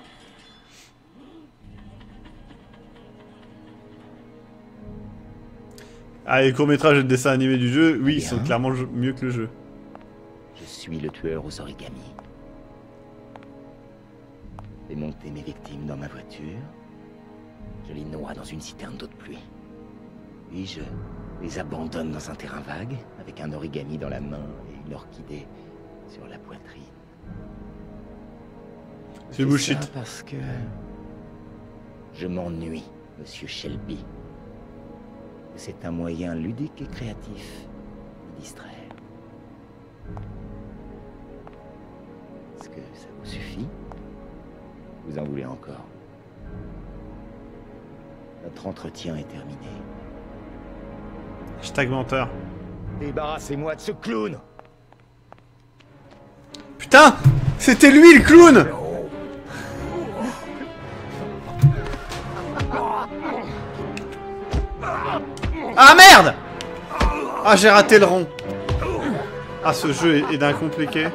Ah, les courts-métrages et le dessin animé du jeu, oui, ils Bien. sont clairement mieux que le jeu. Je suis le tueur aux origamis. J'ai monté mes victimes dans ma voiture. Je les noie dans une citerne d'eau de pluie. Puis je les abandonne dans un terrain vague, avec un origami dans la main et une orchidée sur la poitrine. C'est Je fais bullshit. ça parce que je m'ennuie, monsieur Shelby. C'est un moyen ludique et créatif de distraire. Est-ce que ça vous suffit? Vous en voulez encore? Notre entretien est terminé. Hashtag menteur. Débarrassez-moi de ce clown! Putain! C'était lui le clown! Ah merde! Ah, j'ai raté le rond. Ah, ce jeu est d'un compliqué.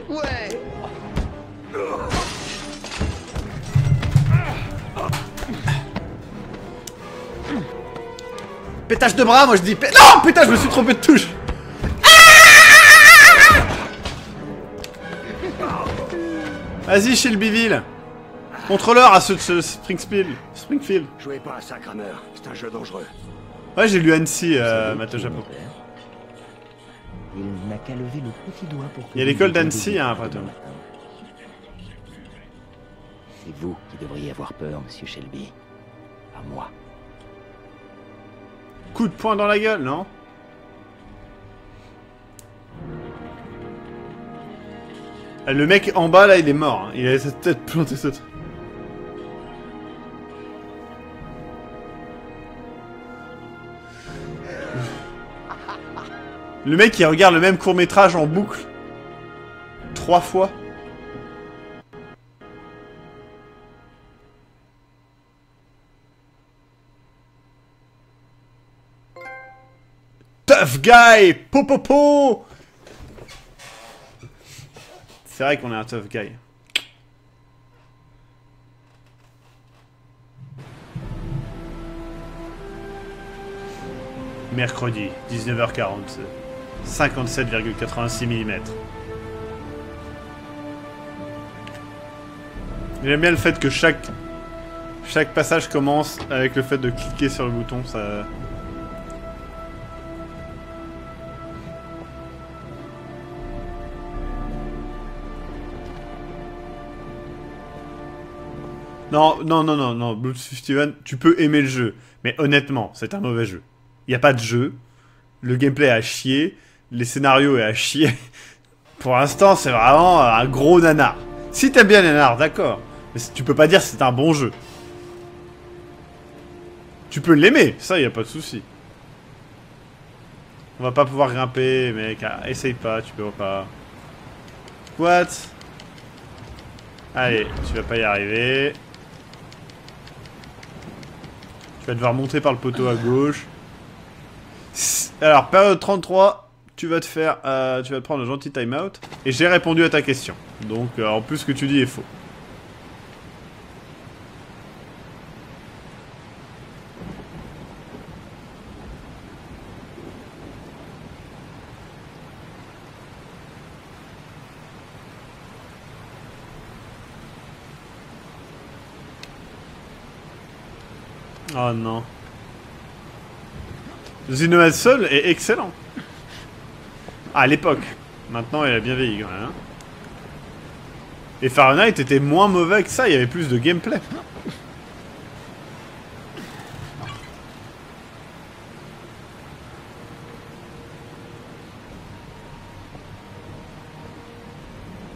Ouais. Pétage de bras, moi je dis. Non, putain, je me suis trompé de touche. Vas-y, Shelbyville. Contrôleur à ceux de Springfield. Jouez pas à ça, Kramer. C'est un jeu dangereux. Ouais, j'ai lu Annecy, Mato Japon. Il n'a qu'à lever le petit doigt pour que... Il y a l'école d'Annecy, hein, après tout. C'est vous qui devriez avoir peur, monsieur Shelby. Pas moi. Coup de poing dans la gueule, non? Le mec en bas, là, il est mort. Hein. Il a sa tête plantée sur... Le mec, il regarde le même court-métrage en boucle. 3 fois. Tough guy! Popopo! C'est vrai qu'on est un tough guy. Mercredi, 19h40. 57,86 mm. J'aime bien le fait que chaque passage commence avec le fait de cliquer sur le bouton, ça... Non, Blood 51, tu peux aimer le jeu, mais honnêtement, c'est un mauvais jeu. Il n'y a pas de jeu, le gameplay est à chier, les scénarios est à chier. Pour l'instant, c'est vraiment un gros nanar. Si t'aimes bien les nanars, d'accord, mais tu peux pas dire que c'est un bon jeu. Tu peux l'aimer, ça, y a pas de souci. On va pas pouvoir grimper, mec, essaye pas, tu peux pas. What? Allez, tu vas pas y arriver. Tu vas devoir monter par le poteau à gauche. Alors, période 33, tu vas te prendre un gentil time-out. Et j'ai répondu à ta question. Donc, en plus, ce que tu dis est faux. Oh non. The Nomad Soul est excellent. À l'époque. Maintenant, il a bien vieilli quand même. Hein. Et Fahrenheit était moins mauvais que ça, il y avait plus de gameplay.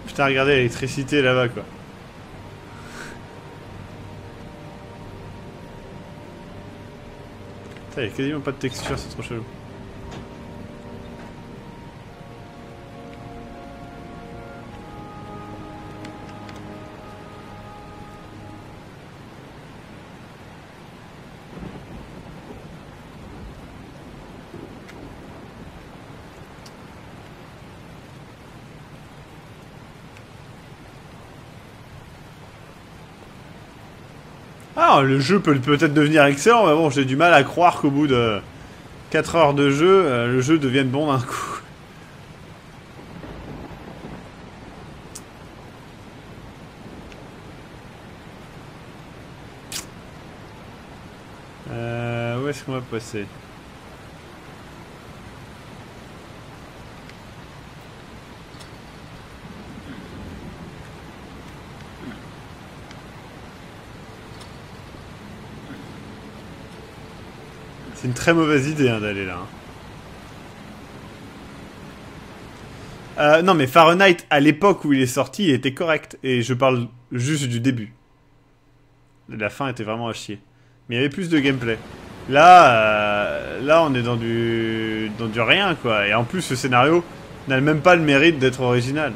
Putain, regardez l'électricité là-bas, quoi. Putain, il n'y a quasiment pas de texture, c'est trop chelou. Ah, le jeu peut peut-être devenir excellent, mais bon, j'ai du mal à croire qu'au bout de 4 heures de jeu, le jeu devienne bon d'un coup. Où est-ce qu'on va passer ? C'est une très mauvaise idée hein, d'aller là. Non mais Fahrenheit, à l'époque où il est sorti, il était correct. Et je parle juste du début. La fin était vraiment à chier. Mais il y avait plus de gameplay. Là, là on est dans du rien quoi. Et en plus ce scénario n'a même pas le mérite d'être original.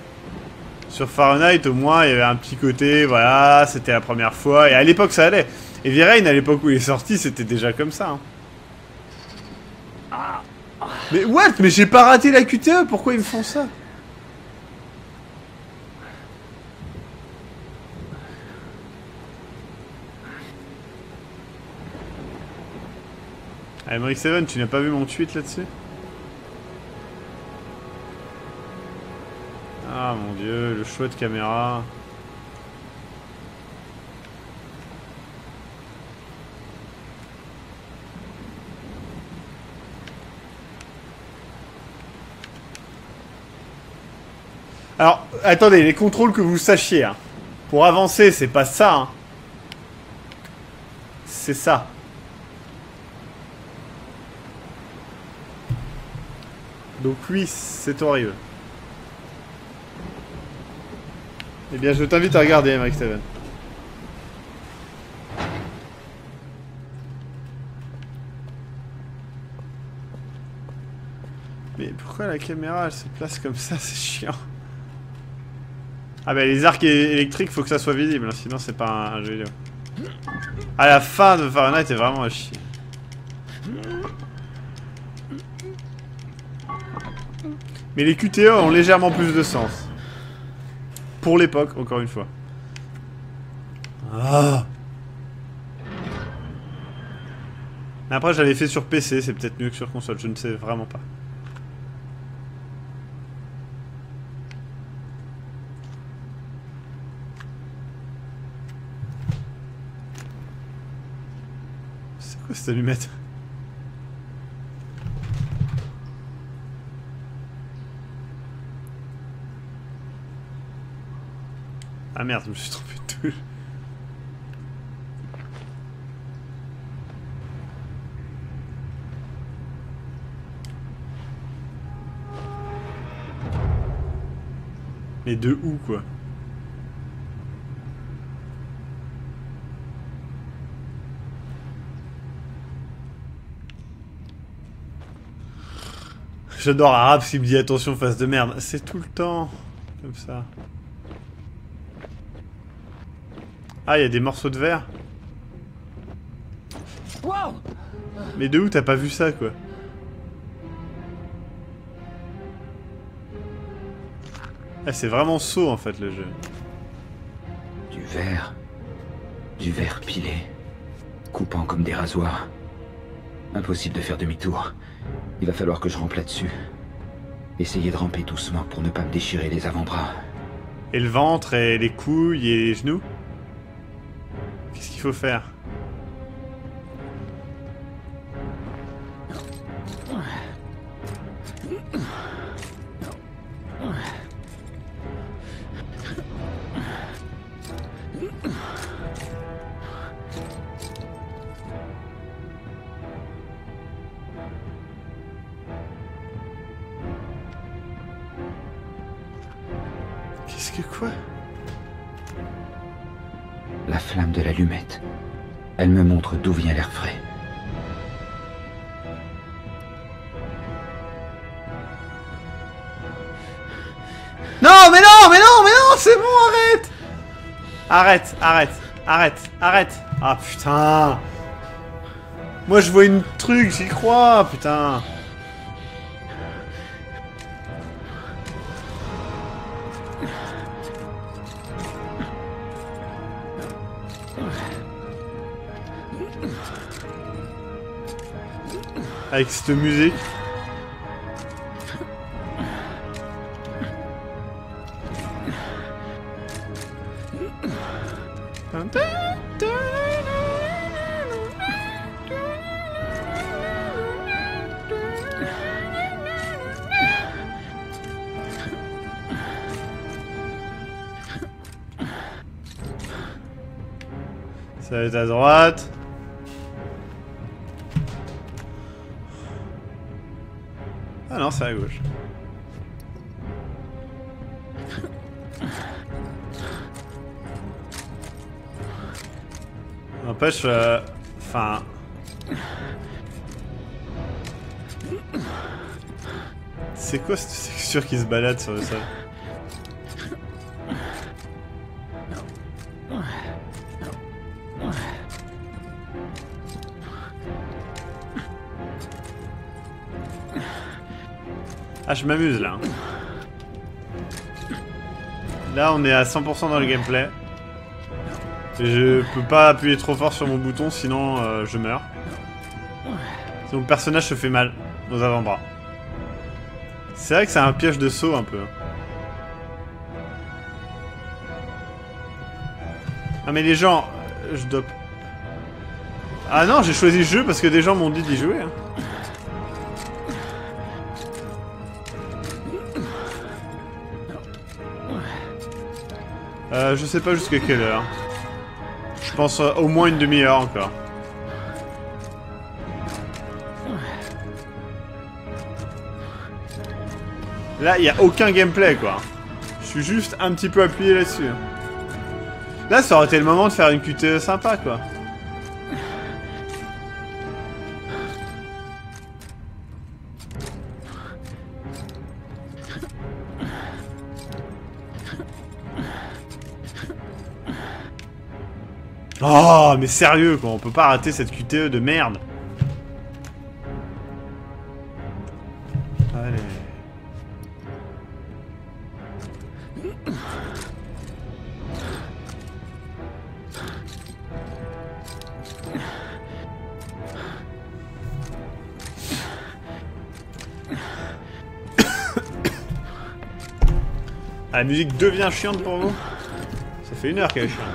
Sur Fahrenheit au moins il y avait un petit côté, voilà, c'était la première fois. Et à l'époque ça allait. Et V-Rain à l'époque où il est sorti c'était déjà comme ça. Hein. Mais what? Mais j'ai pas raté la QTE, pourquoi ils me font ça? Ah, Emmerich 7, tu n'as pas vu mon tweet là-dessus? Ah mon dieu, le choix de caméra. Alors, attendez, les contrôles que vous sachiez, hein. Pour avancer, c'est pas ça, hein. C'est ça. Donc oui, c'est horrible. Eh bien, je t'invite à regarder, Emmerich 7. Mais pourquoi la caméra, elle se place comme ça? C'est chiant. Ah bah les arcs électriques, faut que ça soit visible, hein, sinon c'est pas un jeu vidéo. À la fin de Fahrenheit, est vraiment à chier. Mais les QTE ont légèrement plus de sens. Pour l'époque, encore une fois. Ah. Mais après, j'avais fait sur PC, c'est peut-être mieux que sur console, je ne sais vraiment pas. C'est quoi cette allumette? Ah merde, je me suis trompé de touche. Mais de où, quoi? J'adore Arabe qui me dit attention face de merde. C'est tout le temps comme ça. Ah, il y a des morceaux de verre. Mais de où t'as pas vu ça, quoi? Ah, c'est vraiment saut, en fait, le jeu. Du verre pilé, coupant comme des rasoirs. Impossible de faire demi-tour. Il va falloir que je rampe là-dessus. Essayez de ramper doucement pour ne pas me déchirer les avant-bras. Et le ventre, et les couilles, et les genoux? Qu'est-ce qu'il faut faire? Qu'est-ce que quoi? La flamme de l'allumette. Elle me montre d'où vient l'air frais. Non, mais non, mais non, mais non, c'est bon, arrête! Arrête, arrête, arrête, arrête! Ah putain! Moi je vois une truc, j'y crois, putain! Avec cette musique. Ça va être à droite. Ah non, c'est à gauche. N'empêche, enfin... C'est quoi cette texture qui se balade sur le sol? Ah, je m'amuse là. Là, on est à 100% dans le gameplay. Et je peux pas appuyer trop fort sur mon bouton, sinon je meurs. Mon personnage se fait mal aux avant-bras. C'est vrai que c'est un piège de saut un peu. Ah mais les gens... je dois... Ah non, j'ai choisi le jeu parce que des gens m'ont dit d'y jouer. Hein. Je sais pas jusqu'à quelle heure. Je pense au moins une demi-heure encore. Là, il n'y a aucun gameplay, quoi. Je suis juste un petit peu appuyé là-dessus. Là, ça aurait été le moment de faire une QTE sympa, quoi. Oh, mais sérieux, quoi. On peut pas rater cette QTE de merde. Allez. Ah, la musique devient chiante pour vous? Ça fait 1 heure qu'elle est chiante.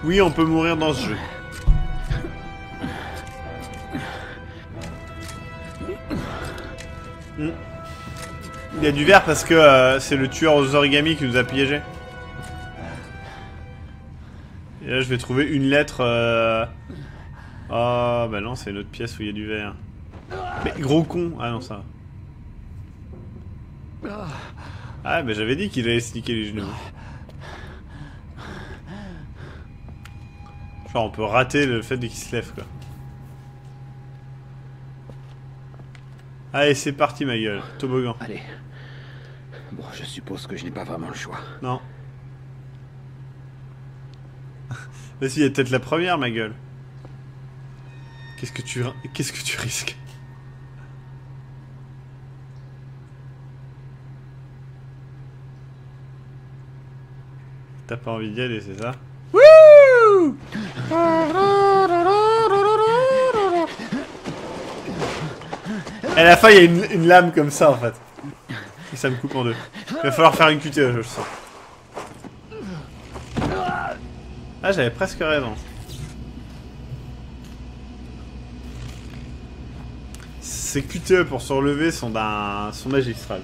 Oui, on peut mourir dans ce jeu. Il y a du vert parce que c'est le tueur aux origamis qui nous a piégés. Et là, je vais trouver une lettre... Oh, bah non, c'est une autre pièce où il y a du vert. Mais gros con. Ah non, ça. Ah, bah j'avais dit qu'il allait se niquer les genoux. Genre, on peut rater le fait qu'il se lève, quoi. Allez, c'est parti, ma gueule. Toboggan. Allez. Bon, je suppose que je n'ai pas vraiment le choix. Non. Mais si, il y a peut-être la première, ma gueule. Qu'est-ce que tu risques? T'as pas envie d'y aller, c'est ça? Wouh! Et à la fin, il y a une lame comme ça, en fait. Et ça me coupe en deux. Il va falloir faire une QTE, je le sens. Ah, j'avais presque raison. Ces QTE pour se relever sont magistrales.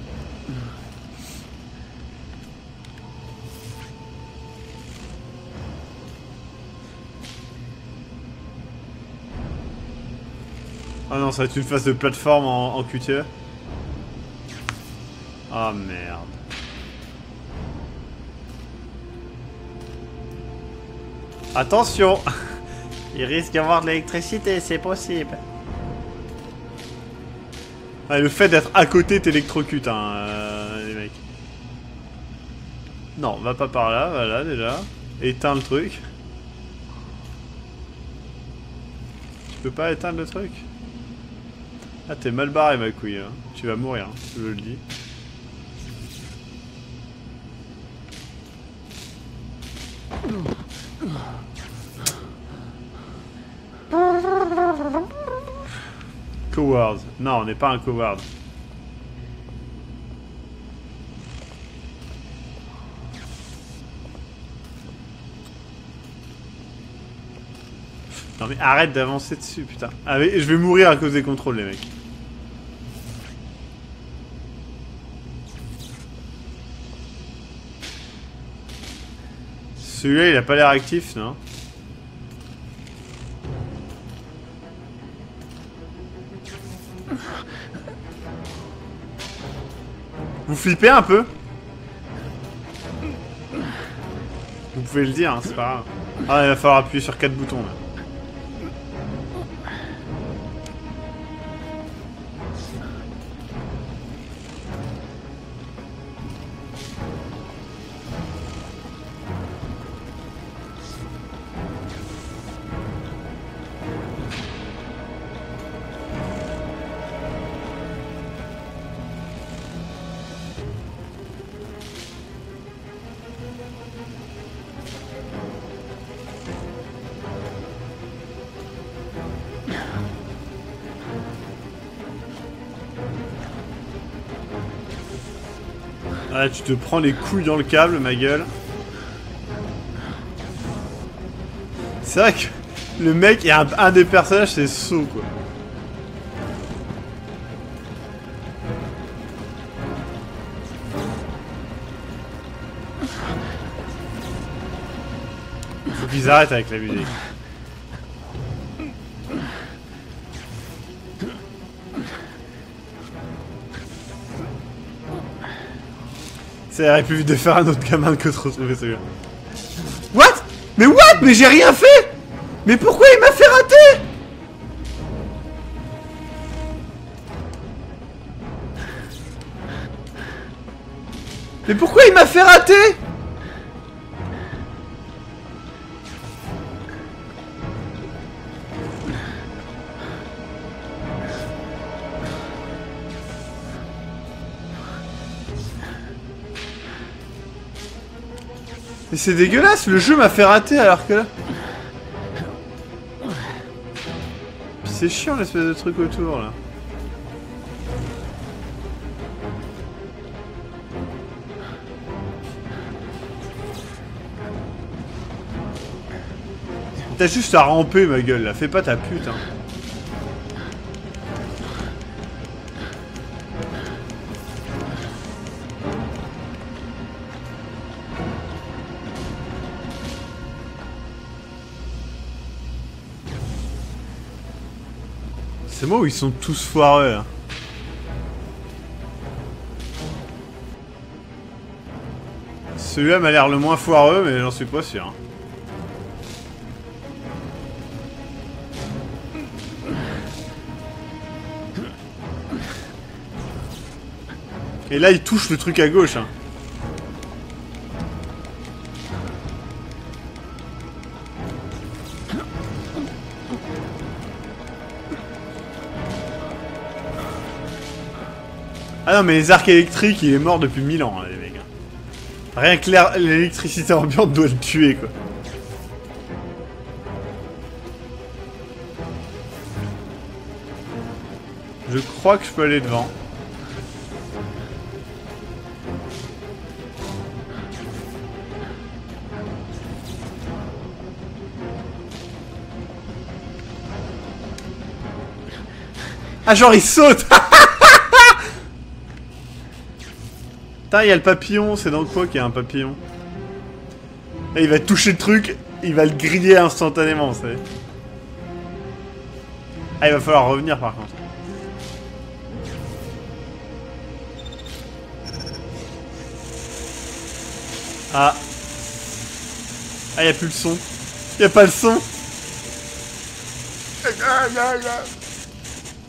Ah non, ça va être une phase de plateforme en QTE. Ah merde. Attention! Il risque d'y avoir de l'électricité, c'est possible. Ah, le fait d'être à côté t'électrocute, hein, les mecs. Non, va pas par là, voilà, déjà. Éteins le truc. Tu peux pas éteindre le truc? Ah, t'es mal barré, ma couille, hein. Tu vas mourir, hein, je le dis. Coward. Non, on n'est pas un coward. Non mais arrête d'avancer dessus, putain. Ah mais je vais mourir à cause des contrôles, les mecs. Celui-là, il a pas l'air actif, non? Vous flippez un peu? Vous pouvez le dire, hein, c'est pas grave. Ah, il va falloir appuyer sur 4 boutons, là. Ah, tu te prends les couilles dans le câble, ma gueule. C'est vrai que le mec, et un des personnages, c'est saut, quoi. Faut qu'ils arrêtent avec la musique. Ça aurait plus vite de faire un autre gamin que de retrouver celui-là. What? Mais what? Mais j'ai rien fait! Mais pourquoi il m'a fait rater? Mais pourquoi il m'a fait rater? Mais c'est dégueulasse, le jeu m'a fait rater alors que là... Puis c'est chiant l'espèce de truc autour là. T'as juste à ramper ma gueule là, fais pas ta pute hein. C'est moi où ils sont tous foireux là. Celui-là m'a l'air le moins foireux mais j'en suis pas sûr. Et là il touche le truc à gauche hein. Ah non mais les arcs électriques il est mort depuis 1000 ans hein, les mecs. Rien que l'électricité ambiante doit le tuer quoi. Je crois que je peux aller devant. Ah genre il saute. Putain, il y a le papillon, c'est dans quoi qu'il y a un papillon? Là, il va toucher le truc, il va le griller instantanément, vous savez. Ah, il va falloir revenir par contre. Ah. Ah, il n'y a plus le son. Il n'y a pas le son.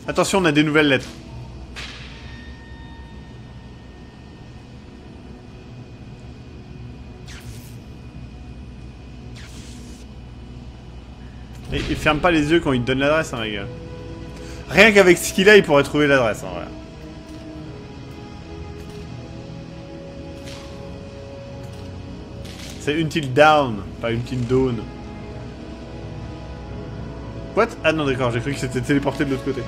Attention, on a des nouvelles lettres. Et ferme pas les yeux quand il te donne l'adresse, hein, les gars. Rien qu'avec ce qu'il a, il pourrait trouver l'adresse, en vrai. C'est Until Dawn, pas Until Dawn. What? Ah non, d'accord, j'ai cru que c'était téléporté de l'autre côté.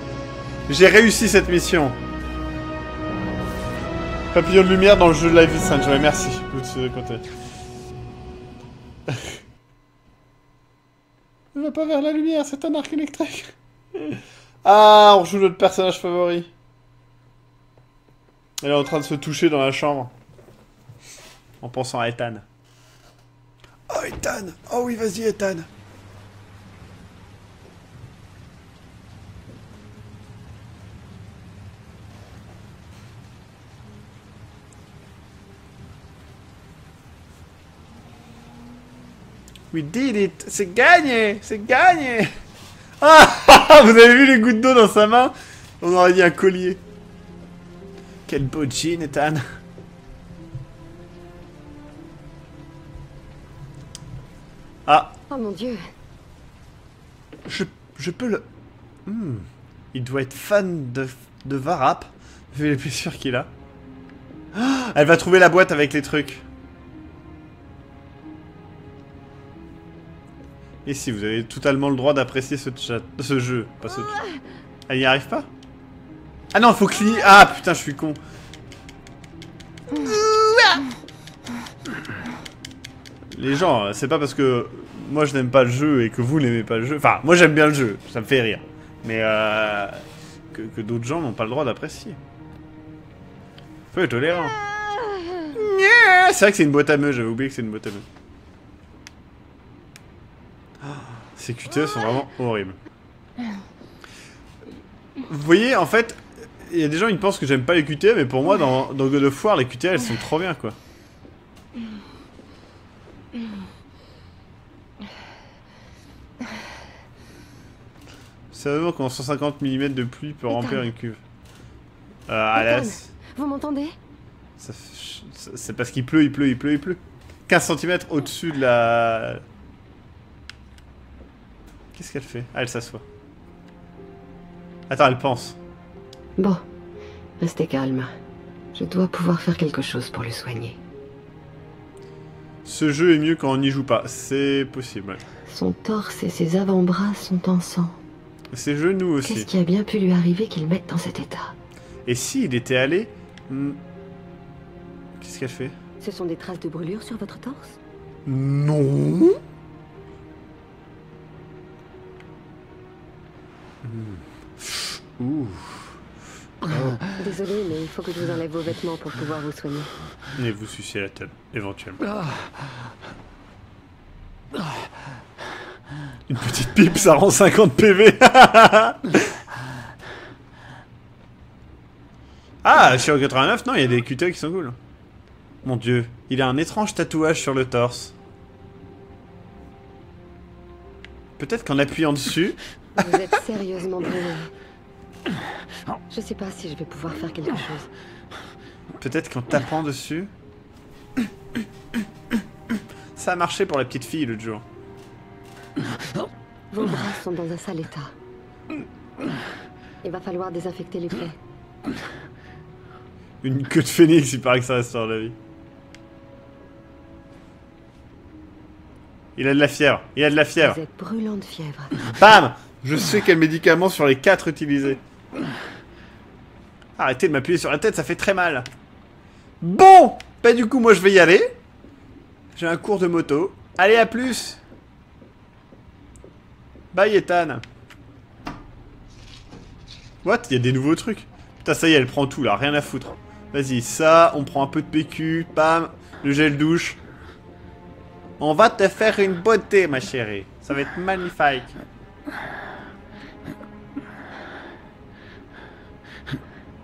J'ai réussi cette mission. Papillon de lumière dans le jeu de Life is Strange. Ouais, merci. De ce côté. Ne va pas vers la lumière, c'est un arc électrique. Ah, on joue notre personnage favori. Elle est en train de se toucher dans la chambre. En pensant à Ethan. Oh Ethan! Oh oui, vas-y, Ethan! We did it! C'est gagné! C'est gagné! Ah! Vous avez vu les gouttes d'eau dans sa main? On aurait dit un collier. Quel beau jean, Ethan! Ah! Oh mon Dieu. Je peux le... Il doit être fan de Varap, vu les blessures qu'il a. Ah, elle va trouver la boîte avec les trucs. Et si, vous avez totalement le droit d'apprécier ce jeu. Pas ce... Elle n'y arrive pas? Ah non, faut cliquer. Ah putain, je suis con. Les gens, c'est pas parce que moi je n'aime pas le jeu et que vous n'aimez pas le jeu. Enfin, moi j'aime bien le jeu, ça me fait rire. Mais que d'autres gens n'ont pas le droit d'apprécier. Faut être tolérant. C'est vrai que c'est une boîte à meux, j'avais oublié que c'est une boîte à meux. Ces QTE sont vraiment horribles. Vous voyez, en fait, il y a des gens qui pensent que j'aime pas les QTE, mais pour moi, dans God of War, les QTE, elles sont trop bien, quoi. Sérieusement, quand 150 mm de pluie peut remplir une cuve. Alice. Vous m'entendez? C'est parce qu'il pleut, il pleut. 15 cm au-dessus de la... Qu'est-ce qu'elle fait? Ah, elle s'assoit. Attends, elle pense. Bon, restez calme. Je dois pouvoir faire quelque chose pour le soigner. Ce jeu est mieux quand on n'y joue pas. C'est possible. Son torse et ses avant-bras sont en sang. Ses genoux aussi. Qu'est-ce qui a bien pu lui arriver qu'il mette dans cet état? Et s'il était allé... Qu'est-ce qu'elle fait? Ce sont des traces de brûlure sur votre torse? Non. Ouh. Oh. Désolé, mais il faut que je vous enlève vos vêtements pour pouvoir vous soigner. Et vous sucer la tête, éventuellement. Une petite pipe, ça rend 50 PV. Ah, chez 89, non, il y a des QTE qui sont cool. Mon dieu, il a un étrange tatouage sur le torse. Peut-être qu'en appuyant dessus... Vous êtes sérieusement brûlé. Je sais pas si je vais pouvoir faire quelque chose. Peut-être qu'en tapant dessus... Ça a marché pour la petite fille l'autre jour. Vos bras sont dans un sale état. Il va falloir désinfecter les plaies. Une queue de phénix, il paraît que ça restaure la vie. Il a de la fièvre. Il a de la fièvre. Vous êtes brûlant de fièvre. Bam! Je sais quel médicament sur les 4 utilisés. Arrêtez de m'appuyer sur la tête, ça fait très mal. Bon! Bah du coup, moi je vais y aller. J'ai un cours de moto. Allez, à plus! Bye, Ethan. What? Il y a des nouveaux trucs. Putain, ça y est, elle prend tout là, rien à foutre. Vas-y, ça, on prend un peu de PQ, bam, le gel douche. On va te faire une beauté, ma chérie. Ça va être magnifique.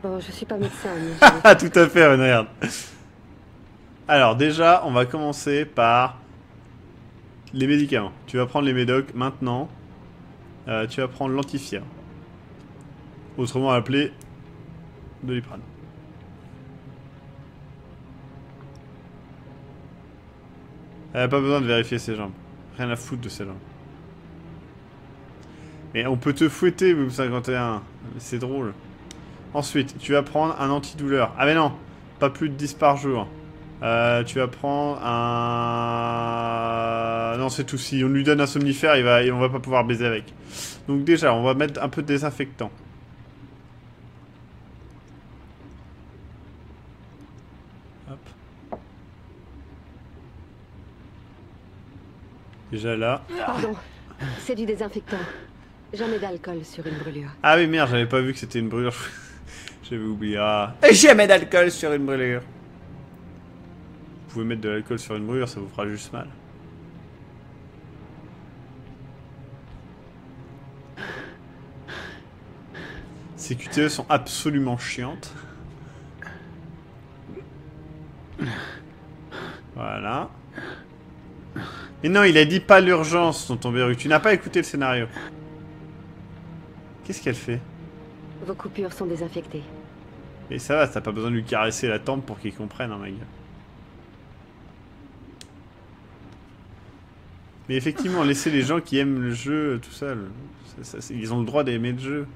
Bon, je suis pas médecin, mais... Tout à fait, regarde. Alors, déjà, on va commencer par les médicaments. Tu vas prendre les médocs maintenant. Tu vas prendre l'antifièvre. Autrement appelé Doliprane. Elle n'a pas besoin de vérifier ses jambes. Rien à foutre de ses jambes. Mais on peut te fouetter, Boom 51. C'est drôle. Ensuite, tu vas prendre un antidouleur. Ah mais non, pas plus de 10 par jour. Tu vas prendre un... Non, c'est tout. Si on lui donne un somnifère, on va pas pouvoir baiser avec. Donc déjà, on va mettre un peu de désinfectant. Hop. Déjà là. Pardon, c'est du désinfectant. Jamais d'alcool sur une brûlure. Ah oui, merde, j'avais pas vu que c'était une brûlure. J'avais oublié. Ah. Jamais d'alcool sur une brûlure. Vous pouvez mettre de l'alcool sur une brûlure, ça vous fera juste mal. Ces QTE sont absolument chiantes. Voilà. Mais non, il a dit pas l'urgence, tonton Beru. Tu n'as pas écouté le scénario. Qu'est-ce qu'elle fait? Vos coupures sont désinfectées. Et ça va, t'as pas besoin de lui caresser la tempe pour qu'il comprenne, hein, ma gueule. Mais effectivement, laisser les gens qui aiment le jeu tout seul, ils ont le droit d'aimer le jeu.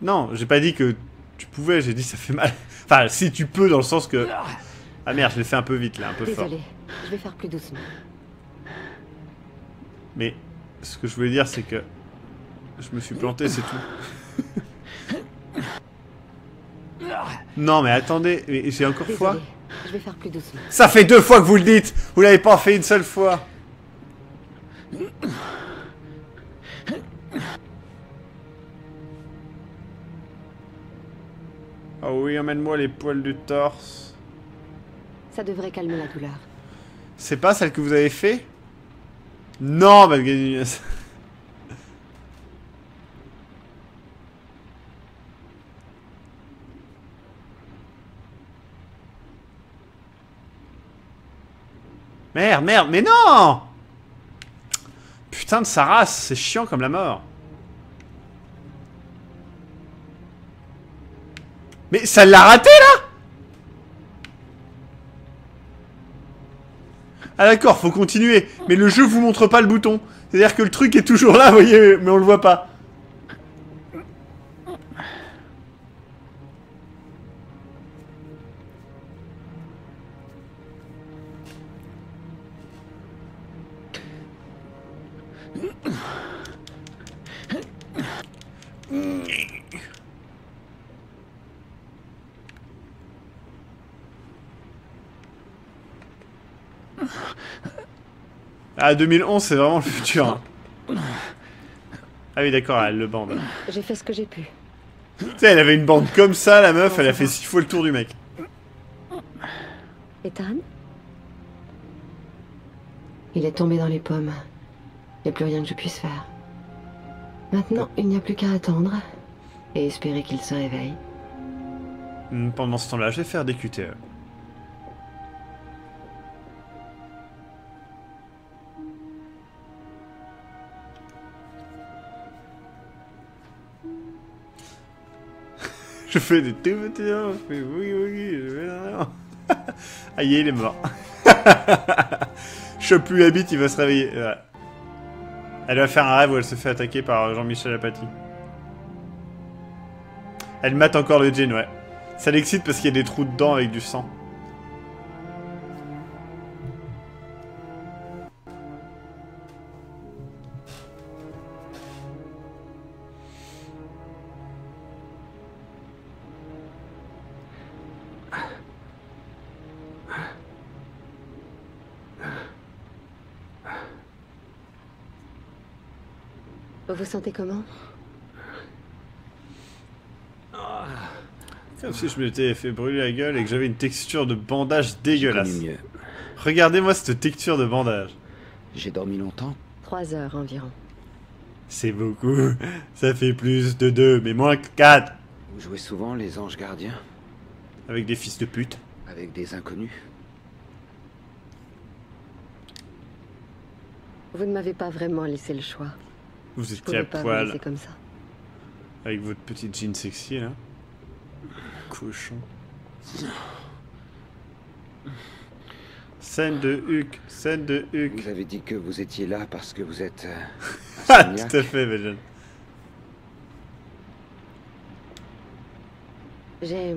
Non, j'ai pas dit que tu pouvais, j'ai dit ça fait mal. Enfin, si tu peux, dans le sens que... Ah merde, je l'ai fait un peu vite là, un peu fort. Désolée, je vais faire plus doucement. Mais ce que je voulais dire, c'est que je me suis planté, c'est tout. Non, mais attendez, j'ai encore Désolée, fois. je vais faire plus doucement. Ça fait 2 fois que vous le dites. Vous l'avez pas fait une seule fois. Oh oui, emmène-moi les poils du torse. Ça devrait calmer la douleur. C'est pas celle que vous avez fait? Non, Malganinus. Merde, merde, mais non! Putain de sa race, c'est chiant comme la mort. Mais ça l'a raté là? Ah d'accord, faut continuer. Mais le jeu vous montre pas le bouton. C'est-à-dire que le truc est toujours là, vous voyez, mais on le voit pas. Ah, 2011, c'est vraiment le futur. Ah oui, d'accord, elle le bande. J'ai fait ce que j'ai pu. Tu sais, elle avait une bande comme ça, la meuf, elle a fait 6 fois le tour du mec. Ethan? Il est tombé dans les pommes. Il n'y a plus rien que je puisse faire. Maintenant, il n'y a plus qu'à attendre et espérer qu'il se réveille. Pendant ce temps-là, je vais faire des QTE. Je fais des tout petits, je fais oui, oui, je fais... Aïe, il est mort. Je chope plus la bite, il va se réveiller. Ouais. Elle va faire un rêve où elle se fait attaquer par Jean-Michel Apathy. Elle mate encore le djinn, ouais. Ça l'excite parce qu'il y a des trous dedans avec du sang. Vous vous sentez comment? Comme si je m'étais fait brûler la gueule et que j'avais une texture de bandage dégueulasse. J'ai connu mieux. Regardez-moi cette texture de bandage. J'ai dormi longtemps. 3 heures environ. C'est beaucoup. Ça fait plus de 2, mais moins que 4. Vous jouez souvent les anges gardiens? Avec des fils de pute. Avec des inconnus? Vous ne m'avez pas vraiment laissé le choix. Vous Je étiez à pouvais pas vous poil. laisser comme ça. Avec votre petite jean sexy, là. Cochon. Scène de Huck. Scène de Huck. Vous avez dit que vous étiez là parce que vous êtes... Ah, insomniaque. tout à fait, Belgian. J'ai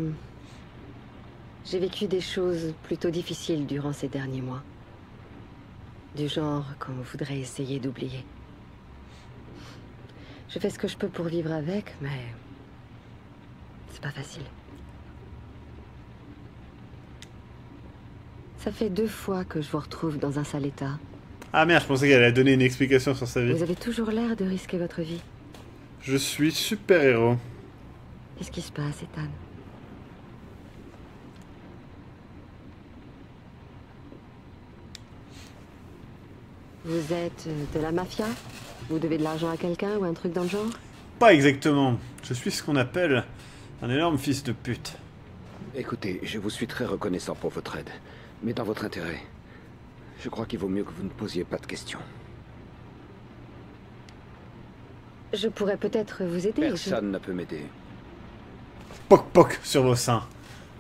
vécu des choses plutôt difficiles durant ces derniers mois. Du genre qu'on voudrait essayer d'oublier. Je fais ce que je peux pour vivre avec, mais... c'est pas facile. Ça fait 2 fois que je vous retrouve dans un sale état. Ah merde, je pensais qu'elle allait donner une explication sur sa vie. Vous avez toujours l'air de risquer votre vie. Je suis super-héros. Qu'est-ce qui se passe, Ethan? Vous êtes de la mafia? Vous devez de l'argent à quelqu'un ou un truc dans le genre? Pas exactement. Je suis ce qu'on appelle un énorme fils de pute. Écoutez, je vous suis très reconnaissant pour votre aide. Mais dans votre intérêt, je crois qu'il vaut mieux que vous ne posiez pas de questions. Je pourrais peut-être vous aider. Personne ne peut m'aider. Poc poc sur vos seins.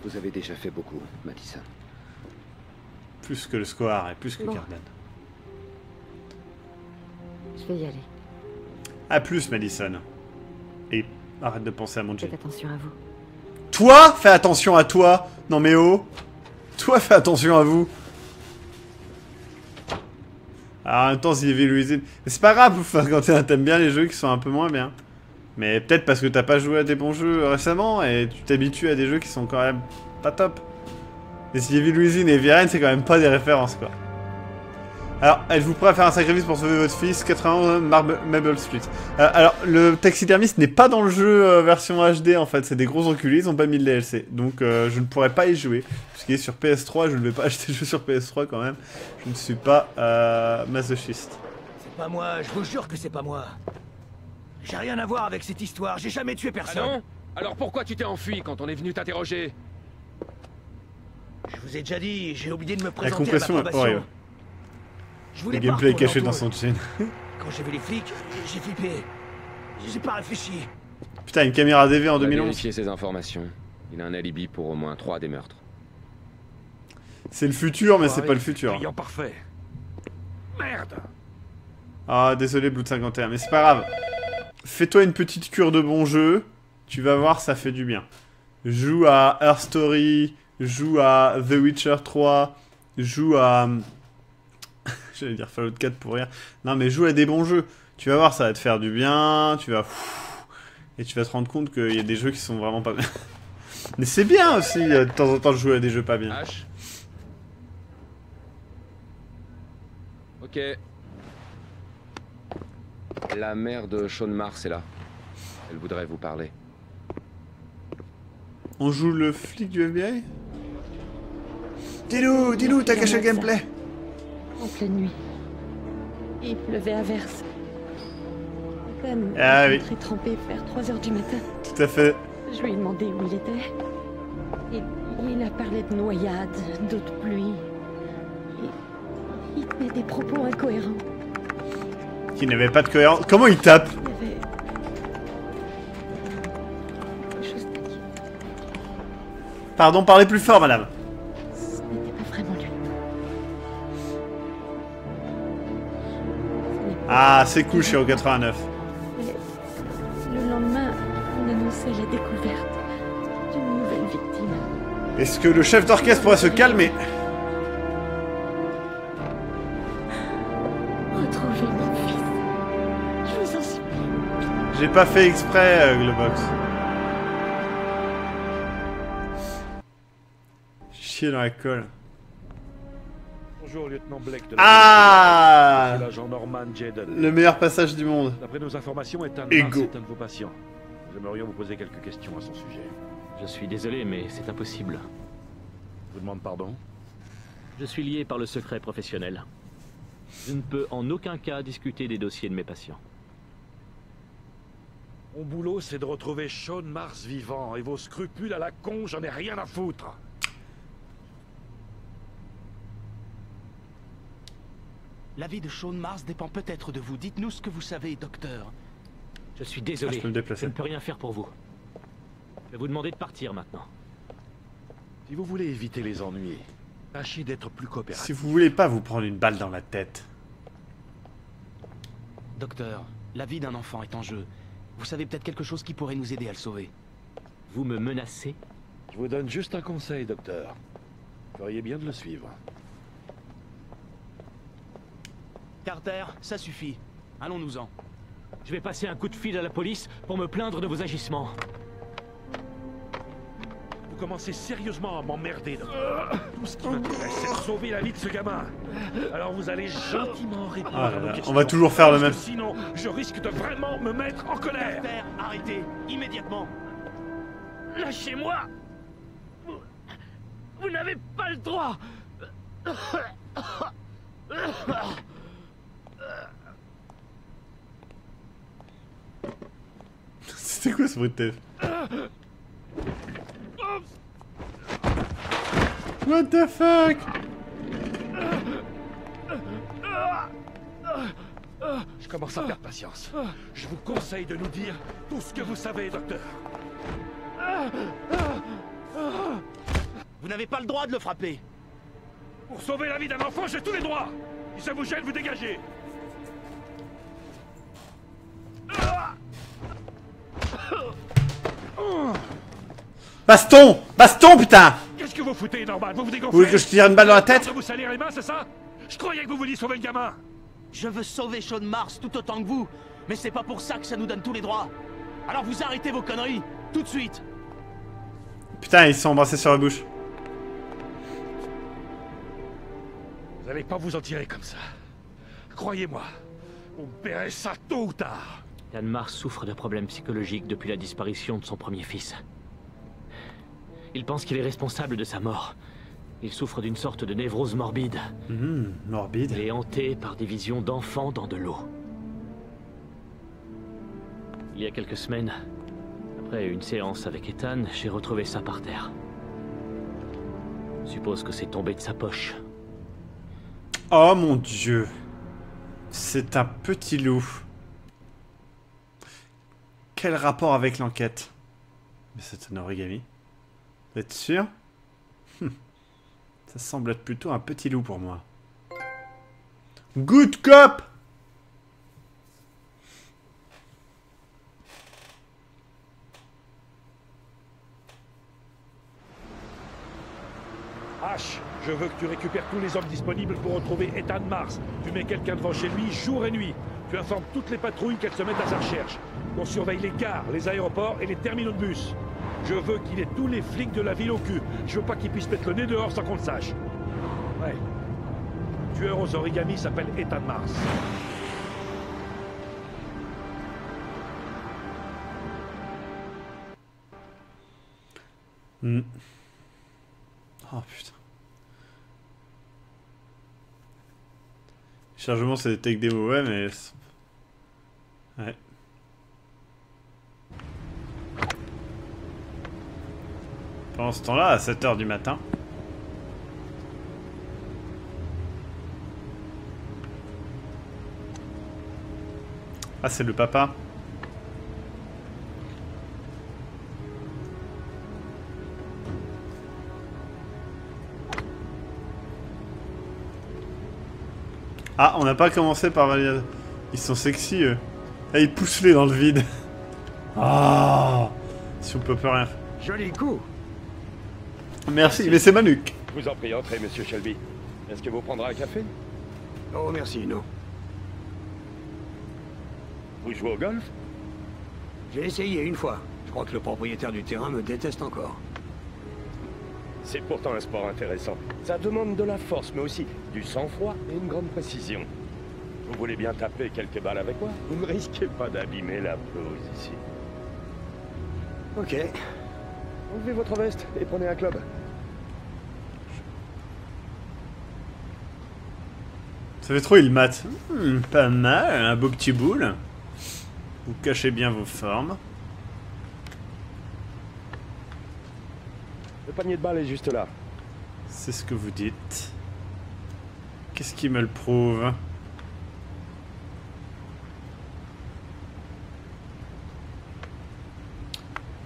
Vous avez déjà fait beaucoup, Madison. Plus que le square et plus que Bon. Cardan. Je vais y aller. A plus, Madison. Et arrête de penser à mon Jay. Faites attention à vous. Toi, fais attention à toi. Non mais oh. Toi, fais attention à vous. Alors, en même temps, s'il y avait Louisine... Mais c'est pas grave, enfin, quand t'aimes bien les jeux qui sont un peu moins bien. Mais peut-être parce que t'as pas joué à des bons jeux récemment et tu t'habitues à des jeux qui sont quand même pas top. Et s'il y avait Louisine et Viren, c'est quand même pas des références, quoi. Alors, êtes-vous prêt à faire un sacrifice pour sauver votre fils? 81 Maple Street. Alors, le taxidermiste n'est pas dans le jeu version HD, en fait. C'est des gros enculés, ils ont pas mis le DLC. Donc, je ne pourrais pas y jouer. Puisqu'il est sur PS3, je ne vais pas acheter le jeu sur PS3 quand même. Je ne suis pas masochiste. C'est pas moi, je vous jure que c'est pas moi. J'ai rien à voir avec cette histoire, j'ai jamais tué personne. Ah non? Alors pourquoi tu t'es enfui quand on est venu t'interroger? Je vous ai déjà dit, j'ai oublié de me La présenter à ma compression est horrible. probation. Je Le voulais pas gameplay est retourner caché en dans tôle. son chaîne. Quand j'ai vu les flics, j'ai flippé. J'ai pas réfléchi. Putain, une caméra DV en On a 2011. vérifié ses informations. Il a un alibi pour au moins 3 des meurtres. C'est le futur, mais c'est pas le futur. Client parfait. Merde. Ah, désolé, Blood 51, mais c'est pas grave. Fais-toi une petite cure de bon jeu. Tu vas voir, ça fait du bien. Joue à Her Story, joue à The Witcher 3, joue à... J'allais dire Fallout 4 pour rire. Non, mais joue à des bons jeux. Tu vas voir, ça va te faire du bien, tu vas... Et tu vas te rendre compte qu'il y a des jeux qui sont vraiment pas bien. Mais c'est bien aussi, de temps en temps, de jouer à des jeux pas bien. H. Ok. La mère de Sean Mars est là. Elle voudrait vous parler. On joue le flic du FBI? Dis-nous, t'as caché le gameplay. En pleine nuit. Il pleuvait à verse. À peine Ah oui. rentré trempé vers 3 h du matin. Tout à fait. Je lui ai demandé où il était. Il a parlé de noyade, d'eau de pluie. Il tenait des propos incohérents. Qui n'avait pas de cohérence. Comment il tape? Il y avait quelque chose qui Pardon, parlez plus fort, madame. ce n'était pas vraiment lui. Ah, c'est cool, je suis au 89. Le lendemain, on annonçait la découverte d'une nouvelle victime. Est-ce que le chef d'orchestre pourrait se calmer? Retrouvez mon fils. Je vous en supplie. J'ai pas fait exprès, Globox. Chier dans la colle. Bonjour, lieutenant Blake de la Ah! C'est l'agent Norman Jaden. Le meilleur passage du monde. D'après nos informations, Ethan Ego. Mars est un de vos patients. Nous aimerions vous poser quelques questions à son sujet. Je suis désolé, mais c'est impossible. Je vous demande pardon. Je suis lié par le secret professionnel. Je ne peux en aucun cas discuter des dossiers de mes patients. Mon boulot, c'est de retrouver Sean Mars vivant, et vos scrupules à la con, j'en ai rien à foutre. La vie de Sean Mars dépend peut-être de vous. Dites-nous ce que vous savez, docteur. Je suis Ah, désolé. je peux me déplacer. Je ne peux rien faire pour vous. Je vais vous demander de partir maintenant. Si vous voulez éviter les ennuis, tâchez d'être plus coopératif. Si vous voulez pas vous prendre une balle dans la tête. Docteur, la vie d'un enfant est en jeu. Vous savez peut-être quelque chose qui pourrait nous aider à le sauver. Vous me menacez? Je vous donne juste un conseil, docteur. Vous feriez bien de le suivre. Carter, ça suffit. Allons-nous-en. Je vais passer un coup de fil à la police pour me plaindre de vos agissements. Vous commencez sérieusement à m'emmerder, docteur. Tout ce qui m'intéresse, c'est de sauver la vie de ce gamin. Alors vous allez gentiment répondre Ah à là nos là, questions. on va toujours faire le parce même. que sinon, je risque de vraiment me mettre en colère. Carter, arrêtez, immédiatement. Lâchez-moi! Vous n'avez pas le droit! C'était quoi ce bruit de téléphone? What the fuck? Je commence à perdre patience. Je vous conseille de nous dire tout ce que vous savez, docteur. Vous n'avez pas le droit de le frapper. Pour sauver la vie d'un enfant, j'ai tous les droits. Si ça vous gêne, vous dégagez. Baston! Baston, putain! Qu'est-ce que vous foutez, Norman? Vous vous dégonflez? Vous voulez que je tire une balle dans la tête? De vous salir les mains, c'est ça? Je croyais que vous vouliez sauver le gamin. Je veux sauver Sean Mars tout autant que vous, mais c'est pas pour ça que ça nous donne tous les droits. Alors vous arrêtez vos conneries, tout de suite. Putain, ils se sont embrassés sur la bouche. Vous allez pas vous en tirer comme ça. Croyez-moi, vous paierez ça tôt ou tard. Sean Mars souffre de problèmes psychologiques depuis la disparition de son premier fils. Il pense qu'il est responsable de sa mort. Il souffre d'une sorte de névrose morbide. Morbide. Il est hanté par des visions d'enfants dans de l'eau. Il y a quelques semaines, après une séance avec Ethan, j'ai retrouvé ça par terre. Je suppose que c'est tombé de sa poche. Oh mon dieu. C'est un petit loup. Quel rapport avec l'enquête? Mais c'est un origami. Vous êtes sûr? Ça semble être plutôt un petit loup pour moi. Good cop! H, je veux que tu récupères tous les hommes disponibles pour retrouver Ethan Mars. Tu mets quelqu'un devant chez lui jour et nuit. Tu informes toutes les patrouilles qu'elles se mettent à sa recherche. On surveille les gares, les aéroports et les terminaux de bus. Je veux qu'il ait tous les flics de la ville au cul. Je veux pas qu'il puisse mettre le nez dehors sans qu'on le sache. Ouais. Le tueur aux origamis s'appelle Ethan Mars. Oh putain. Chargement, c'est des tech démo, ouais, mais... Ouais. Pendant ce temps-là, à 7 h du matin... Ah, c'est le papa. Ah, on n'a pas commencé par... Ils sont sexy, eux. Ah, ils poussent-les dans le vide. Ah, si on peut pas rien. Joli coup. Merci, mais c'est Manuk. Je vous en prie, entrez, monsieur Shelby. Est-ce que vous prendrez un café? Oh, merci, non. Vous jouez au golf? J'ai essayé une fois. Je crois que le propriétaire du terrain me déteste encore. C'est pourtant un sport intéressant. Ça demande de la force, mais aussi du sang-froid et une grande précision. Vous voulez bien taper quelques balles avec moi? Vous ne risquez pas d'abîmer la pelouse ici. Ok. Enlevez votre veste et prenez un club. Ça fait trop, il mate. Pas mal, un beau petit boule. Vous cachez bien vos formes. Le panier de balles est juste là. C'est ce que vous dites. Qu'est-ce qui me le prouve?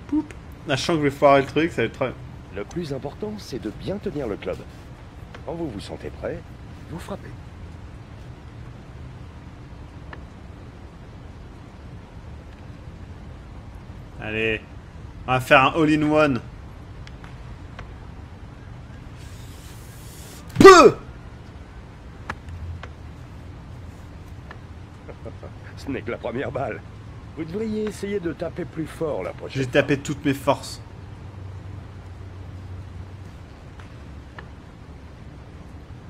Poup. Je sens que je vais foirer le truc, ça va être très... Le plus important, c'est de bien tenir le club. Quand vous vous sentez prêt, vous frappez. Allez, on va faire un all-in-one. Peu. Ce n'est que la première balle. Vous devriez essayer de taper plus fort la prochaine. J'ai tapé toutes mes forces.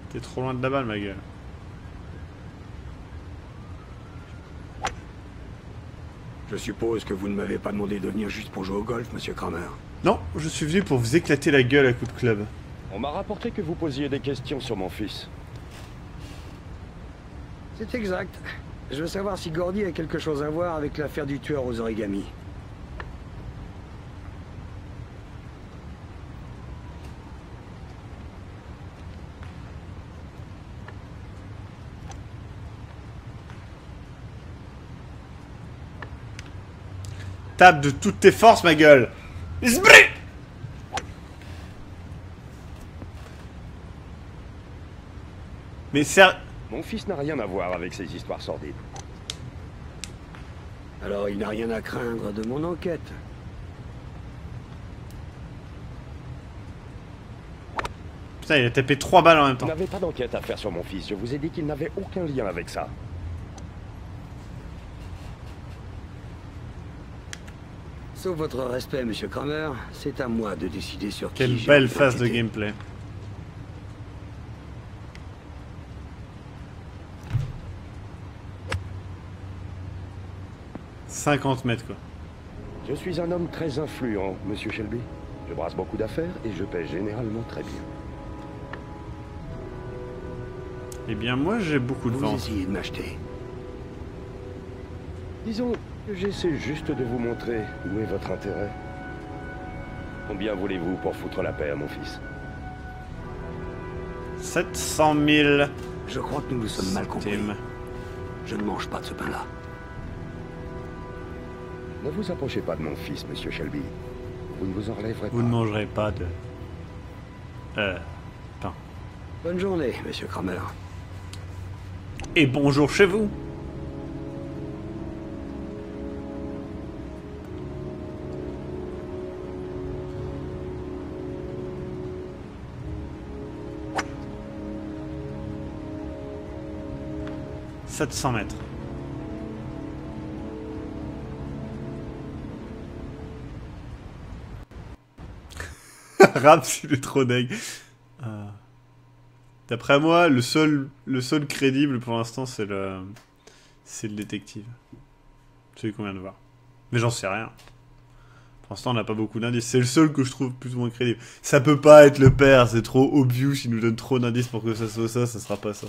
T'es trop loin de la balle, ma gueule. Je suppose que vous ne m'avez pas demandé de venir juste pour jouer au golf, monsieur Kramer. Non, je suis venu pour vous éclater la gueule à coups de club. On m'a rapporté que vous posiez des questions sur mon fils. C'est exact. Je veux savoir si Gordy a quelque chose à voir avec l'affaire du tueur aux origamis. Tape de toutes tes forces, ma gueule. Mais c'est... Mon fils n'a rien à voir avec ces histoires sordides. Alors il n'a rien à craindre de mon enquête. Putain, il a tapé 3 balles en même temps. Vous n'avez pas d'enquête à faire sur mon fils. Je vous ai dit qu'il n'avait aucun lien avec ça. Sauf votre respect, monsieur Kramer, c'est à moi de décider sur qui. Quelle j'ai belle envie phase de d'enquêter. gameplay. « 50 mètres, quoi. Je suis un homme très influent, monsieur Shelby. Je brasse beaucoup d'affaires et je paie généralement très bien. Eh bien, moi, j'ai beaucoup de Vous ventes. essayez de m'acheter. Disons que j'essaie juste de vous montrer où est votre intérêt. Combien voulez-vous pour foutre la paix à mon fils? 700 000. Je crois que nous nous sommes mal compris. Je ne mange pas de ce pain-là. Ne vous approchez pas de mon fils, monsieur Shelby. Vous ne vous en relèverez pas. Vous ne mangerez pas de... pain. Bonne journée, monsieur Kramer. Et bonjour chez vous. « 700 mètres. » Raps, il est trop deg. D'après moi, le seul crédible pour l'instant, c'est le détective. Celui qu'on vient de voir. Mais j'en sais rien. Pour l'instant, on n'a pas beaucoup d'indices. C'est le seul que je trouve plus ou moins crédible. Ça peut pas être le père, c'est trop obvious. Il nous donne trop d'indices pour que ça soit ça, ça sera pas ça.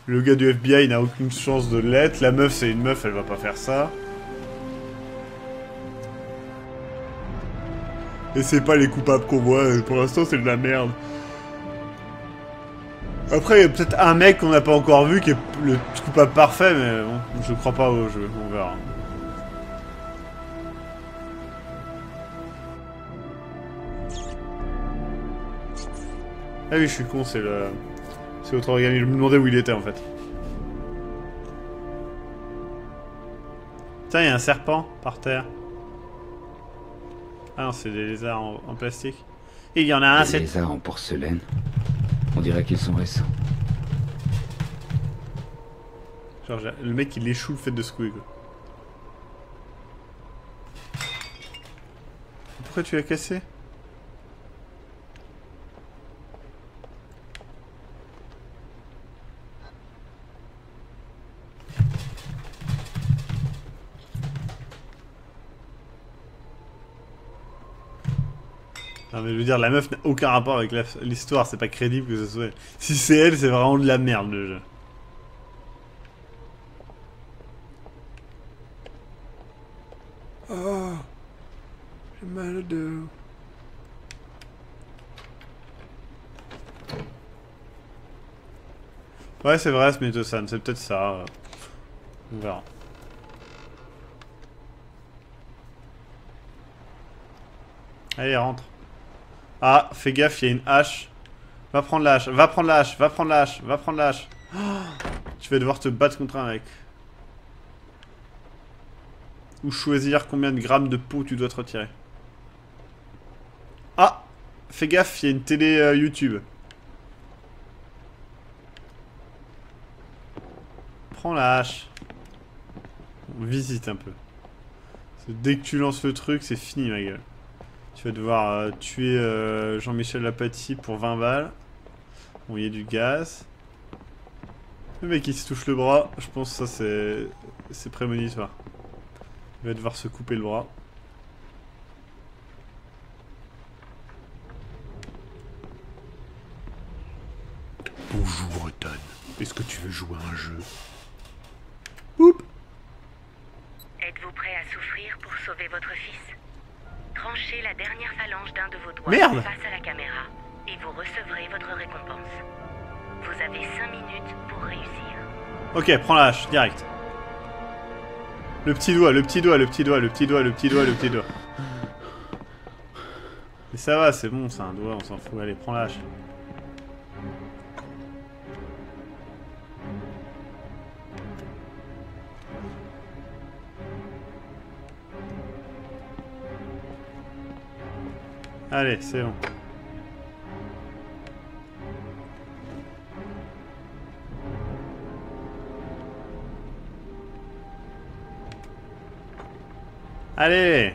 Le gars du FBI, il n'a aucune chance de l'être. La meuf, c'est une meuf, elle va pas faire ça. Et c'est pas les coupables qu'on voit, pour l'instant c'est de la merde. Après il y a peut-être un mec qu'on n'a pas encore vu qui est le coupable parfait, mais bon, je crois pas au jeu, on verra. Ah oui, je suis con, c'est le... C'est l'autre organisme, je me demandais où il était en fait. Putain, il y a un serpent par terre. Ah non, c'est des lézards en plastique. Et il y en a un, c'est... Des lézards en porcelaine. On dirait qu'ils sont récents. Genre, le mec, il échoue le fait de secouer, quoi. Pourquoi tu l'as cassé? Non mais je veux dire, la meuf n'a aucun rapport avec l'histoire, c'est pas crédible que ce soit elle. Si c'est elle, c'est vraiment de la merde le jeu. Oh, j'ai mal au dos. Ouais, c'est vrai, Smith-San, c'est peut-être ça. On verra. Allez, rentre. Ah, fais gaffe, il y a une hache. Va prendre la hache, va prendre la hache, va prendre la hache, va prendre la hache. Oh, tu vas devoir te battre contre un mec. Ou choisir combien de grammes de peau tu dois te retirer. Ah, fais gaffe, il y a une télé YouTube. Prends la hache. On visite un peu. Dès que tu lances le truc, c'est fini ma gueule. Tu vas devoir tuer Jean-Michel Lapati pour 20 balles. Bon, il y a du gaz. Le mec, il se touche le bras. Je pense que ça, c'est prémonitoire. Il va devoir se couper le bras. Bonjour, Ethan. Est-ce que tu veux jouer à un jeu? Oups. Êtes-vous prêt à souffrir pour sauver votre fils? Tranchez la dernière phalange d'un de vos doigts Merde. face à la caméra et vous recevrez votre récompense. Vous avez 5 minutes pour réussir. Ok, prends la hache, direct. Le petit doigt, le petit doigt, le petit doigt, le petit doigt, le petit doigt, le petit doigt. Mais ça va, c'est bon, c'est un doigt, on s'en fout. Allez, prends la hache. Allez, c'est bon. Allez!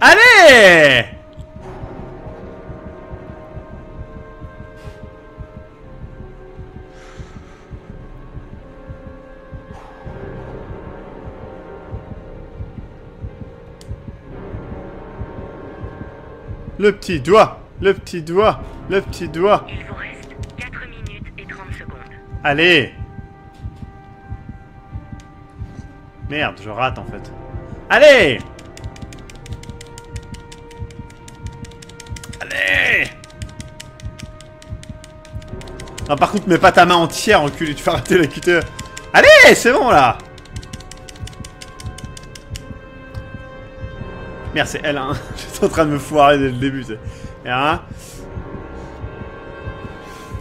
Allez! Le petit doigt! Le petit doigt! Le petit doigt! Il vous reste 4 minutes et 30 secondes. Allez! Merde, je rate en fait. Allez! Allez! Non, par contre, mets pas ta main entière, enculé, tu vas rater la QTE. Allez, c'est bon là! Merde, c'est L1. J'étais en train de me foirer dès le début, c'est R1.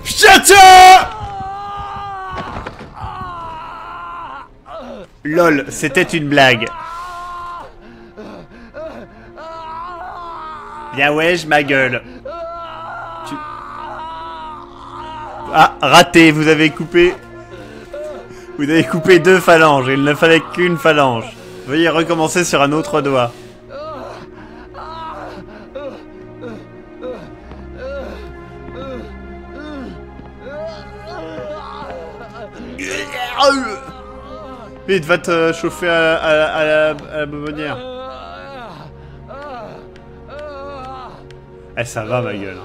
Chacha! LOL, c'était une blague. Bien wesh, ma gueule. Ah, raté, vous avez coupé... Vous avez coupé 2 phalanges, il ne fallait qu'une phalange. Veuillez recommencer sur un autre doigt. Vite, va te chauffer à la bonbonnière. Eh, ça va, ma gueule.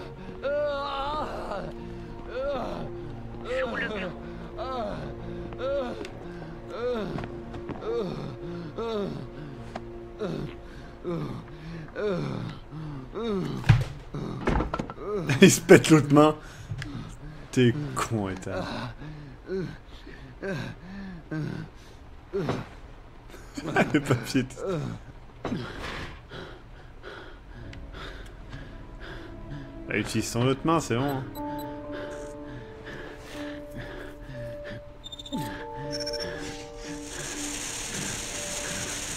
Il se pète l'autre main. T'es con, Ethan. Le papier. Bah, utilise son autre main, c'est bon.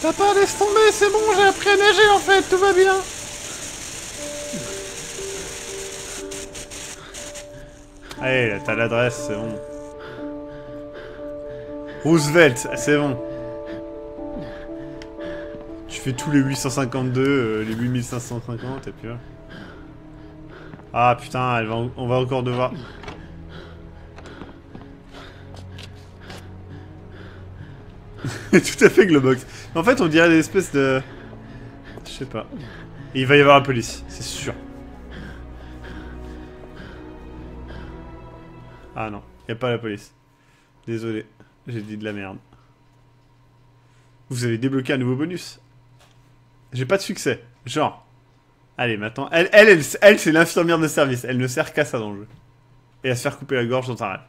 Papa, laisse tomber, c'est bon, j'ai appris à nager en fait, tout va bien. Allez, là, t'as l'adresse, c'est bon. Roosevelt, c'est bon. Tu fais tous les 852, les 8550, et puis là. Ah putain, on va encore devoir... Tout à fait, Globox. En fait, on dirait des espèces de... Je sais pas. Et il va y avoir la police, c'est sûr. Ah non, y a pas la police. Désolé, j'ai dit de la merde. Vous avez débloqué un nouveau bonus. J'ai pas de succès. Genre. Allez, maintenant. Elle c'est l'infirmière de service. Elle ne sert qu'à ça dans le jeu. Et à se faire couper la gorge dans un rêve.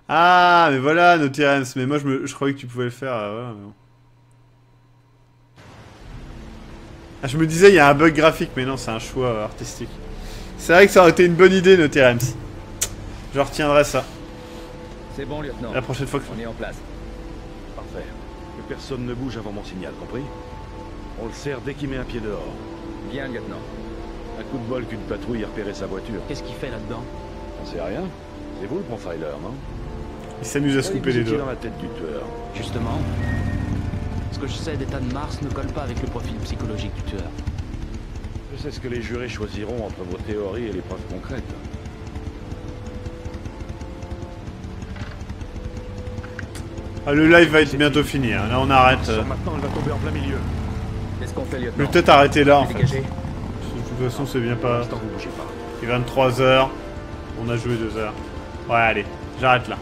Ah, mais voilà, nos T-Rems. Mais moi, je croyais que tu pouvais le faire. Voilà, mais bon. Ah, je me disais, il y a un bug graphique, mais non, c'est un choix artistique. C'est vrai que ça aurait été une bonne idée, nos T-Rems. Je retiendrai ça. C'est bon, lieutenant. La prochaine fois que... On est en place. Parfait. Que personne ne bouge avant mon signal, compris? On le serre dès qu'il met un pied dehors. Bien, lieutenant. Un coup de bol qu'une patrouille ait repéré sa voiture. Qu'est-ce qu'il fait là-dedans? On sait rien. C'est vous le profiler, non? Il s'amuse à se couper les doigts. Dans la tête du tueur. Justement, ce que je sais d'Ethan Mars ne colle pas avec le profil psychologique du tueur. Je sais ce que les jurés choisiront entre vos théories et les preuves concrètes. Ah, le live va être bientôt fini, hein. Là on arrête. Maintenant elle va tomber en plein milieu. Qu'est-ce qu'on fait, lieutenant? Je vais peut-être arrêter là en fait. De toute façon c'est bien pas... Il est 23h. On a joué 2 heures. Ouais, allez, j'arrête là.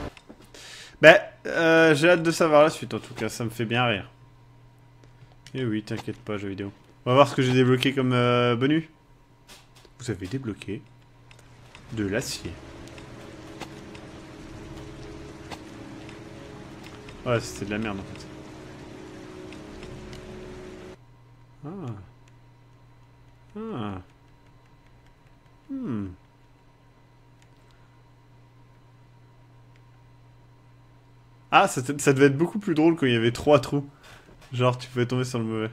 Ben, j'ai hâte de savoir la suite en tout cas, ça me fait bien rire. Et oui, t'inquiète pas, jeux vidéo. On va voir ce que j'ai débloqué comme bonus. Vous avez débloqué de l'acier. Ouais, c'était de la merde en fait. Ah. Ah. Hmm. Ah, ça devait être beaucoup plus drôle quand il y avait 3 trous. Genre, tu pouvais tomber sur le mauvais.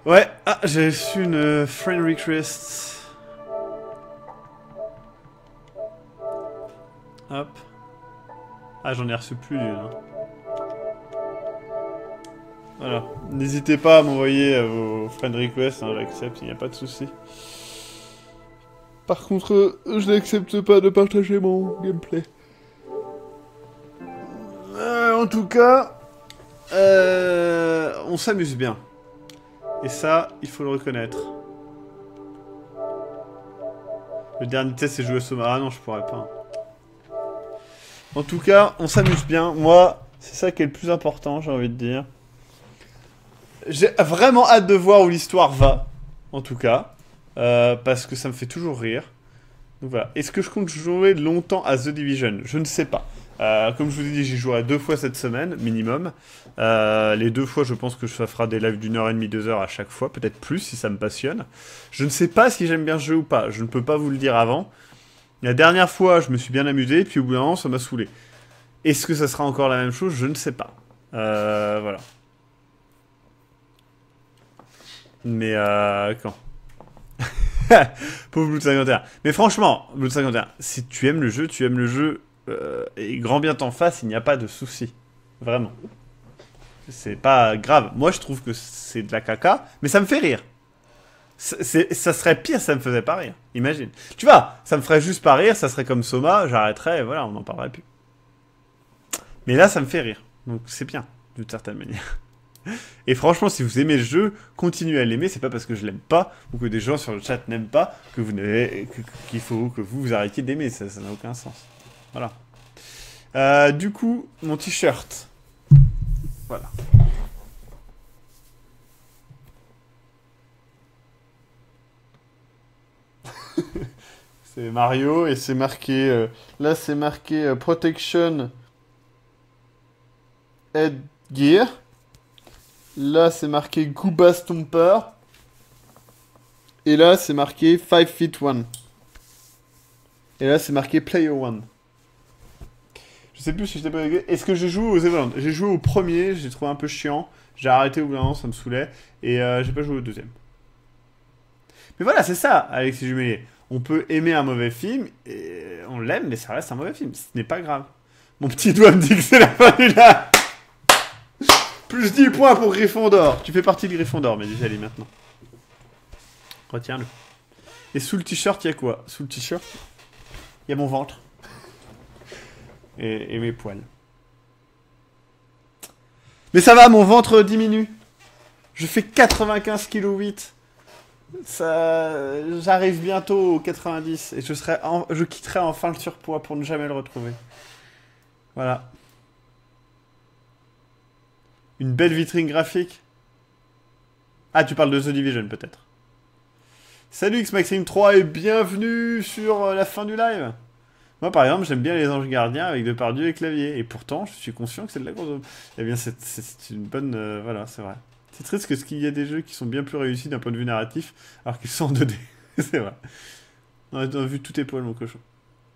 Ouais, ah, j'ai reçu une friend request. Hop. Ah, j'en ai reçu plus d'une. Hein. Voilà. N'hésitez pas à m'envoyer vos friend requests, hein, j'accepte, il n'y a pas de souci. Par contre, je n'accepte pas de partager mon gameplay. En tout cas, on s'amuse bien. Et ça, il faut le reconnaître. Le dernier test, c'est jouer au Soma. Ah non, je pourrais pas. En tout cas, on s'amuse bien. Moi, c'est ça qui est le plus important, j'ai envie de dire. J'ai vraiment hâte de voir où l'histoire va. En tout cas. Parce que ça me fait toujours rire. Donc voilà. Est-ce que je compte jouer longtemps à The Division? Je ne sais pas. Comme je vous ai dit, j'y jouerai 2 fois cette semaine, minimum. Les 2 fois, je pense que ça fera des lives d'1h30, 2 heures à chaque fois. Peut-être plus, si ça me passionne. Je ne sais pas si j'aime bien ce jeu ou pas. Je ne peux pas vous le dire avant. La dernière fois, je me suis bien amusé, puis au bout d'un moment, ça m'a saoulé. Est-ce que ça sera encore la même chose? Je ne sais pas. Voilà. Mais quand pauvre Blood 51. Mais franchement, Blood 51, si tu aimes le jeu, tu aimes le jeu, et grand bien t'en fasse, il n'y a pas de souci. Vraiment. C'est pas grave. Moi, je trouve que c'est de la caca, mais ça me fait rire. Ça serait pire, ça me faisait pas rire. Imagine. Tu vois, ça me ferait juste pas rire, ça serait comme Soma, j'arrêterais, et voilà, on n'en parlerait plus. Mais là, ça me fait rire. Donc c'est bien, d'une certaine manière. Et franchement, si vous aimez le jeu, continuez à l'aimer. C'est pas parce que je l'aime pas ou que des gens sur le chat n'aiment pas que vous n'avez qu'il faut que vous arrêtiez d'aimer. Ça n'a aucun sens. Voilà. Du coup, mon t-shirt. Voilà. C'est Mario et c'est marqué. Là, c'est marqué Protection Headgear. Là, c'est marqué Gooba Stomper. Et là, c'est marqué 5 feet 1. Et là, c'est marqué Player 1. Je sais plus si j'étais pas... Est-ce que j'ai joué aux Everland? J'ai joué au premier, j'ai trouvé un peu chiant. J'ai arrêté au bout d'un moment, ça me saoulait. Et j'ai pas joué au deuxième. Mais voilà, c'est ça, Alexis Jumellier. On peut aimer un mauvais film, et on l'aime, mais ça reste un mauvais film. Ce n'est pas grave. Mon petit doigt me dit que c'est la fin du live. Plus 10 points pour Gryffondor. Tu fais partie de Gryffondor, mais déjà, allez, maintenant. Retiens-le. Et sous le t-shirt, il y a quoi? Sous le t-shirt, il y a mon ventre. Et mes poils. Mais ça va, mon ventre diminue. Je fais 95,8 kg. Ça... J'arrive bientôt aux 90. Et je quitterai enfin le surpoids pour ne jamais le retrouver. Voilà. Une belle vitrine graphique. Ah, tu parles de The Division, peut-être. Salut XMaxime3 et bienvenue sur la fin du live. Moi, par exemple, j'aime bien les Anges Gardiens avec Depardieu et Clavier. Et pourtant, je suis conscient que c'est de la grosse... Eh bien, c'est une bonne... voilà, c'est vrai. C'est triste parce qu'il y a des jeux qui sont bien plus réussis d'un point de vue narratif, alors qu'ils sont en 2D. C'est vrai. On a vu tous tes poils, mon cochon.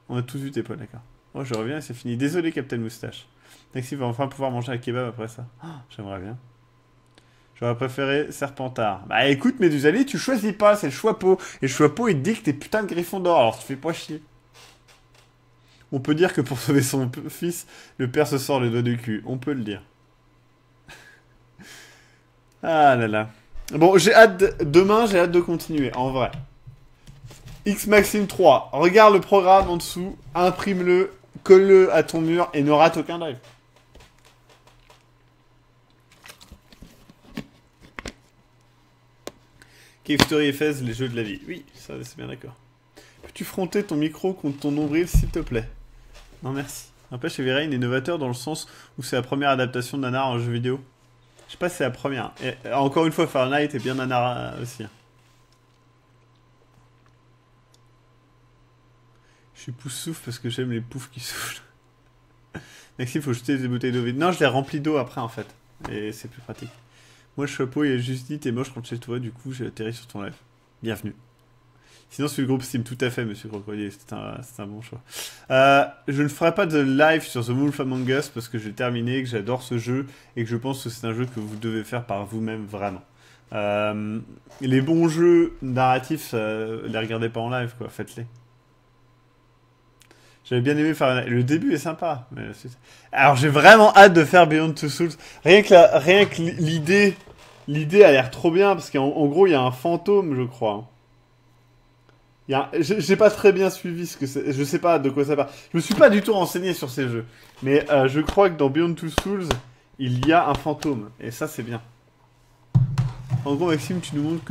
On a tous vu tes poils, d'accord. Oh, je reviens et c'est fini. Désolé, Captain Moustache. Maxime va enfin pouvoir manger un kebab après ça. Oh, j'aimerais bien. J'aurais préféré Serpentard. Bah écoute, Médusali, tu choisis pas, c'est le Choixpeau. Et le Choixpeau, il te dit que t'es putain de Gryffondor, alors tu fais pas chier. On peut dire que pour sauver son fils, le père se sort le doigt du cul. On peut le dire. Ah là là. Bon, j'ai hâte... Demain, j'ai hâte de continuer, en vrai. XMaxime3, regarde le programme en dessous, imprime-le, colle-le à ton mur et ne rate aucun live. Cave Story FS, les jeux de la vie. Oui, ça c'est bien d'accord. Peux-tu fronter ton micro contre ton nombril, s'il te plaît? Non, merci. N'empêche, Heavy Rain est novateur dans le sens où c'est la première adaptation de nanar en jeu vidéo. sais pas si c'est la première. Et, encore une fois, Fahrenheit est bien nanara aussi. Je suis pouce souffle parce que j'aime les poufs qui soufflent. Maxime, faut jeter des bouteilles d'eau vide. Non, je les remplis d'eau après en fait. Et c'est plus pratique. Moi, chapeau, il a juste dit t'es moche, rentre chez toi, du coup, j'ai atterri sur ton live. Bienvenue. Sinon, c'est le groupe Steam, tout à fait, monsieur Crocodile, c'est un bon choix. Je ne ferai pas de live sur The Wolf Among Us parce que j'ai terminé, que j'adore ce jeu et que je pense que c'est un jeu que vous devez faire par vous-même, vraiment. Les bons jeux narratifs, les regardez pas en live, quoi, faites-les. J'avais bien aimé faire... Le début est sympa. Mais alors, j'ai vraiment hâte de faire Beyond Two Souls. Rien que l'idée... L'idée a l'air trop bien, parce qu'en gros, il y a un fantôme, je crois. J'ai pas très bien suivi ce que c'est. Je sais pas de quoi ça parle. Je me suis pas du tout renseigné sur ces jeux. Mais je crois que dans Beyond Two Souls, il y a un fantôme. Et ça, c'est bien. En gros, Maxime, tu nous montres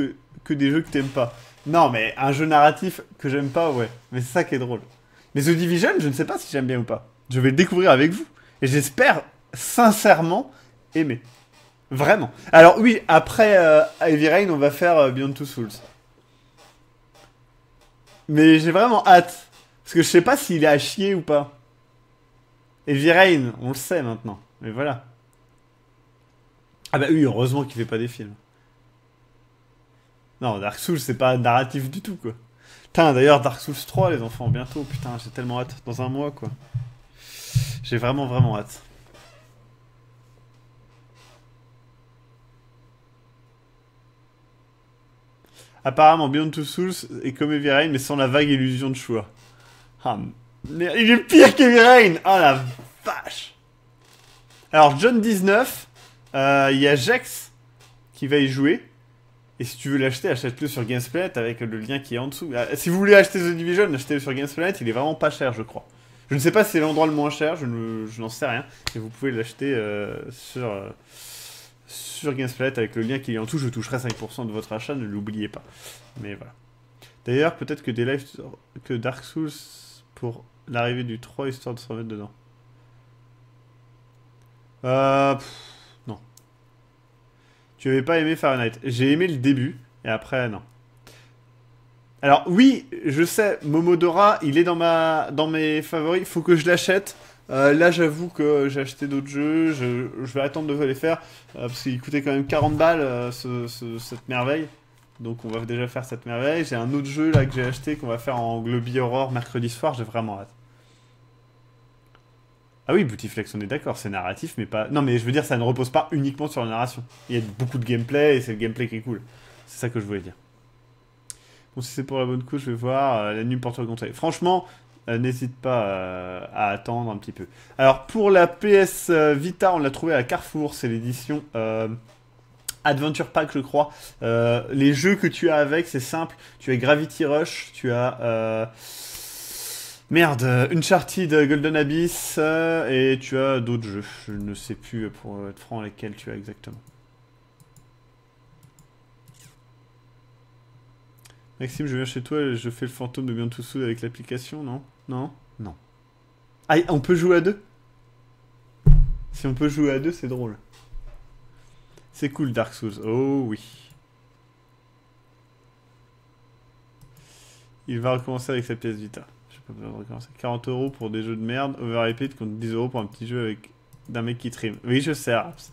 que des jeux que t'aimes pas. Non, mais un jeu narratif que j'aime pas, ouais. Mais c'est ça qui est drôle. Mais The Division, je ne sais pas si j'aime bien ou pas. Je vais le découvrir avec vous. Et j'espère, sincèrement, aimer. Vraiment. Alors oui, après Heavy Rain, on va faire Beyond Two Souls. Mais j'ai vraiment hâte. Parce que je sais pas s'il est à chier ou pas. Heavy Rain, on le sait maintenant. Mais voilà. Ah bah oui, heureusement qu'il fait pas des films. Non, Dark Souls, c'est pas narratif du tout, quoi. Putain, d'ailleurs, Dark Souls 3, les enfants, bientôt. Putain, j'ai tellement hâte. Dans un mois, quoi. J'ai vraiment, vraiment hâte. Apparemment, Beyond Two Souls est comme Heavy Rain, mais sans la vague illusion de choix. Ah, mais il est pire qu'Heavy Rain. Oh la vache. Alors, John 19, il y a Jex qui va y jouer. Et si tu veux l'acheter, achète-le sur Gamesplat avec le lien qui est en dessous. Si vous voulez acheter The Division, achetez-le sur Gamesplat, il est vraiment pas cher, je crois. Je ne sais pas si c'est l'endroit le moins cher, je n'en sais rien. Et vous pouvez l'acheter sur Gamesplat avec le lien qui est en dessous. Je toucherai 5% de votre achat, ne l'oubliez pas. Mais voilà. D'ailleurs, peut-être que des lives que Dark Souls pour l'arrivée du 3, histoire de se remettre dedans. Non. Tu avais pas aimé Fahrenheit. J'ai aimé le début, et après, non. Alors, oui, je sais, Momodora, il est dans mes favoris. Faut que je l'achète. Là, j'avoue que j'ai acheté d'autres jeux. Je vais attendre de les faire. Parce qu'il coûtait quand même 40 balles, cette merveille. Donc, on va déjà faire cette merveille. J'ai un autre jeu, là, que j'ai acheté, qu'on va faire en Globy Horror mercredi soir. J'ai vraiment hâte. Ah oui, Bootyflex, on est d'accord, c'est narratif, mais pas... Non, mais je veux dire, ça ne repose pas uniquement sur la narration. Il y a beaucoup de gameplay, et c'est le gameplay qui est cool. C'est ça que je voulais dire. Bon, si c'est pour la bonne cause, je vais voir. La nuit porte conseil. Franchement, n'hésite pas à attendre un petit peu. Alors, pour la PS Vita, on l'a trouvé à Carrefour. C'est l'édition Adventure Pack, je crois. Les jeux que tu as avec, c'est simple. Tu as Gravity Rush, tu as... Merde, Uncharted Golden Abyss, et tu as d'autres jeux. Je ne sais plus, pour être franc, lesquels tu as exactement. Maxime, je viens chez toi et je fais le fantôme de Beyond Two Souls avec l'application, non? Non? Non. Ah, on peut jouer à deux? Si on peut jouer à deux, c'est drôle. C'est cool, Dark Souls. Oh oui. Il va recommencer avec sa pièce Vita. Pas besoin de recommencer. 40 € pour des jeux de merde, overhyped contre 10 € pour un petit jeu avec d'un mec qui trim. Oui, je sais, Raps.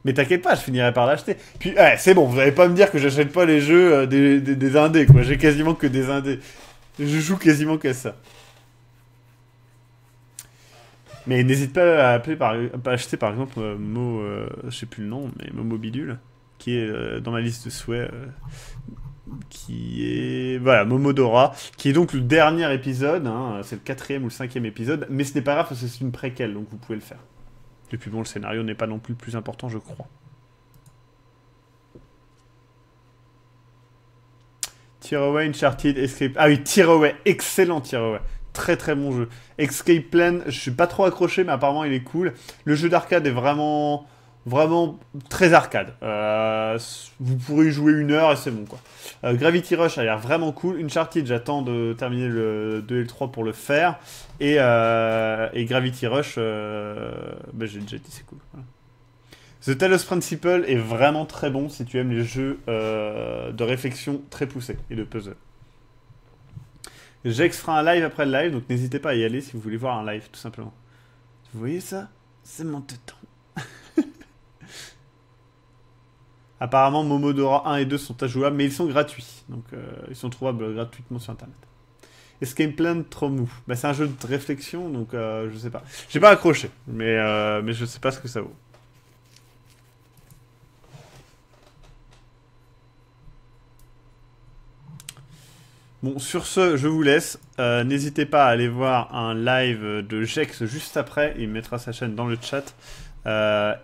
Mais t'inquiète pas, je finirai par l'acheter. Puis, c'est bon, vous allez pas me dire que j'achète pas les jeux des indés, quoi. J'ai quasiment que des indés. Je joue quasiment qu'à ça. Mais n'hésite pas à acheter par exemple je sais plus le nom, mais Momo Bidule, qui est dans ma liste de souhaits. Qui est... Voilà, Momodora, qui est donc le dernier épisode, hein, c'est le 4e ou le 5e épisode, mais ce n'est pas grave parce que c'est une préquelle, donc vous pouvez le faire. Et puis bon, le scénario n'est pas non plus le plus important, je crois. Tearaway, Uncharted, Escape... Ah oui, Tearaway, excellent Tearaway. Très très bon jeu. Escape Plan, je suis pas trop accroché, mais apparemment il est cool. Le jeu d'arcade est vraiment très arcade. Vous pourrez y jouer 1 heure et c'est bon, quoi. Gravity Rush a l'air vraiment cool. Uncharted, j'attends de terminer le 2 et le 3 pour le faire. Et Gravity Rush, j'ai déjà dit, c'est cool. Voilà. The Talos Principle est vraiment très bon si tu aimes les jeux de réflexion très poussés et de puzzle. Jex fera un live après le live, donc n'hésitez pas à y aller si vous voulez voir un live, tout simplement. Vous voyez ça? C'est mon téton. Apparemment, Momodora 1 et 2 sont injouables, mais ils sont gratuits. Donc, ils sont trouvables gratuitement sur Internet. Escape Plan, trop mou. Bah, c'est un jeu de réflexion, donc je sais pas. J'ai pas accroché, mais je sais pas ce que ça vaut. Bon, sur ce, je vous laisse. N'hésitez pas à aller voir un live de Jex juste après. Il mettra sa chaîne dans le chat.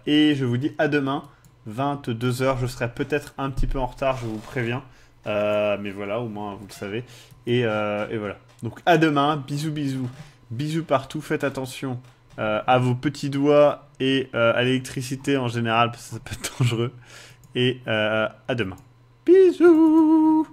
Et je vous dis à demain, 22 h. Je serai peut-être un petit peu en retard, je vous préviens. Mais voilà, au moins vous le savez. Et voilà. Donc à demain, bisous bisous. Bisous partout, faites attention à vos petits doigts et à l'électricité en général, parce que ça peut être dangereux. Et à demain. Bisous.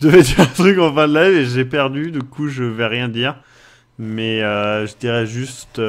Je devais dire un truc en fin de live et j'ai perdu, du coup je vais rien dire. Mais je dirais juste...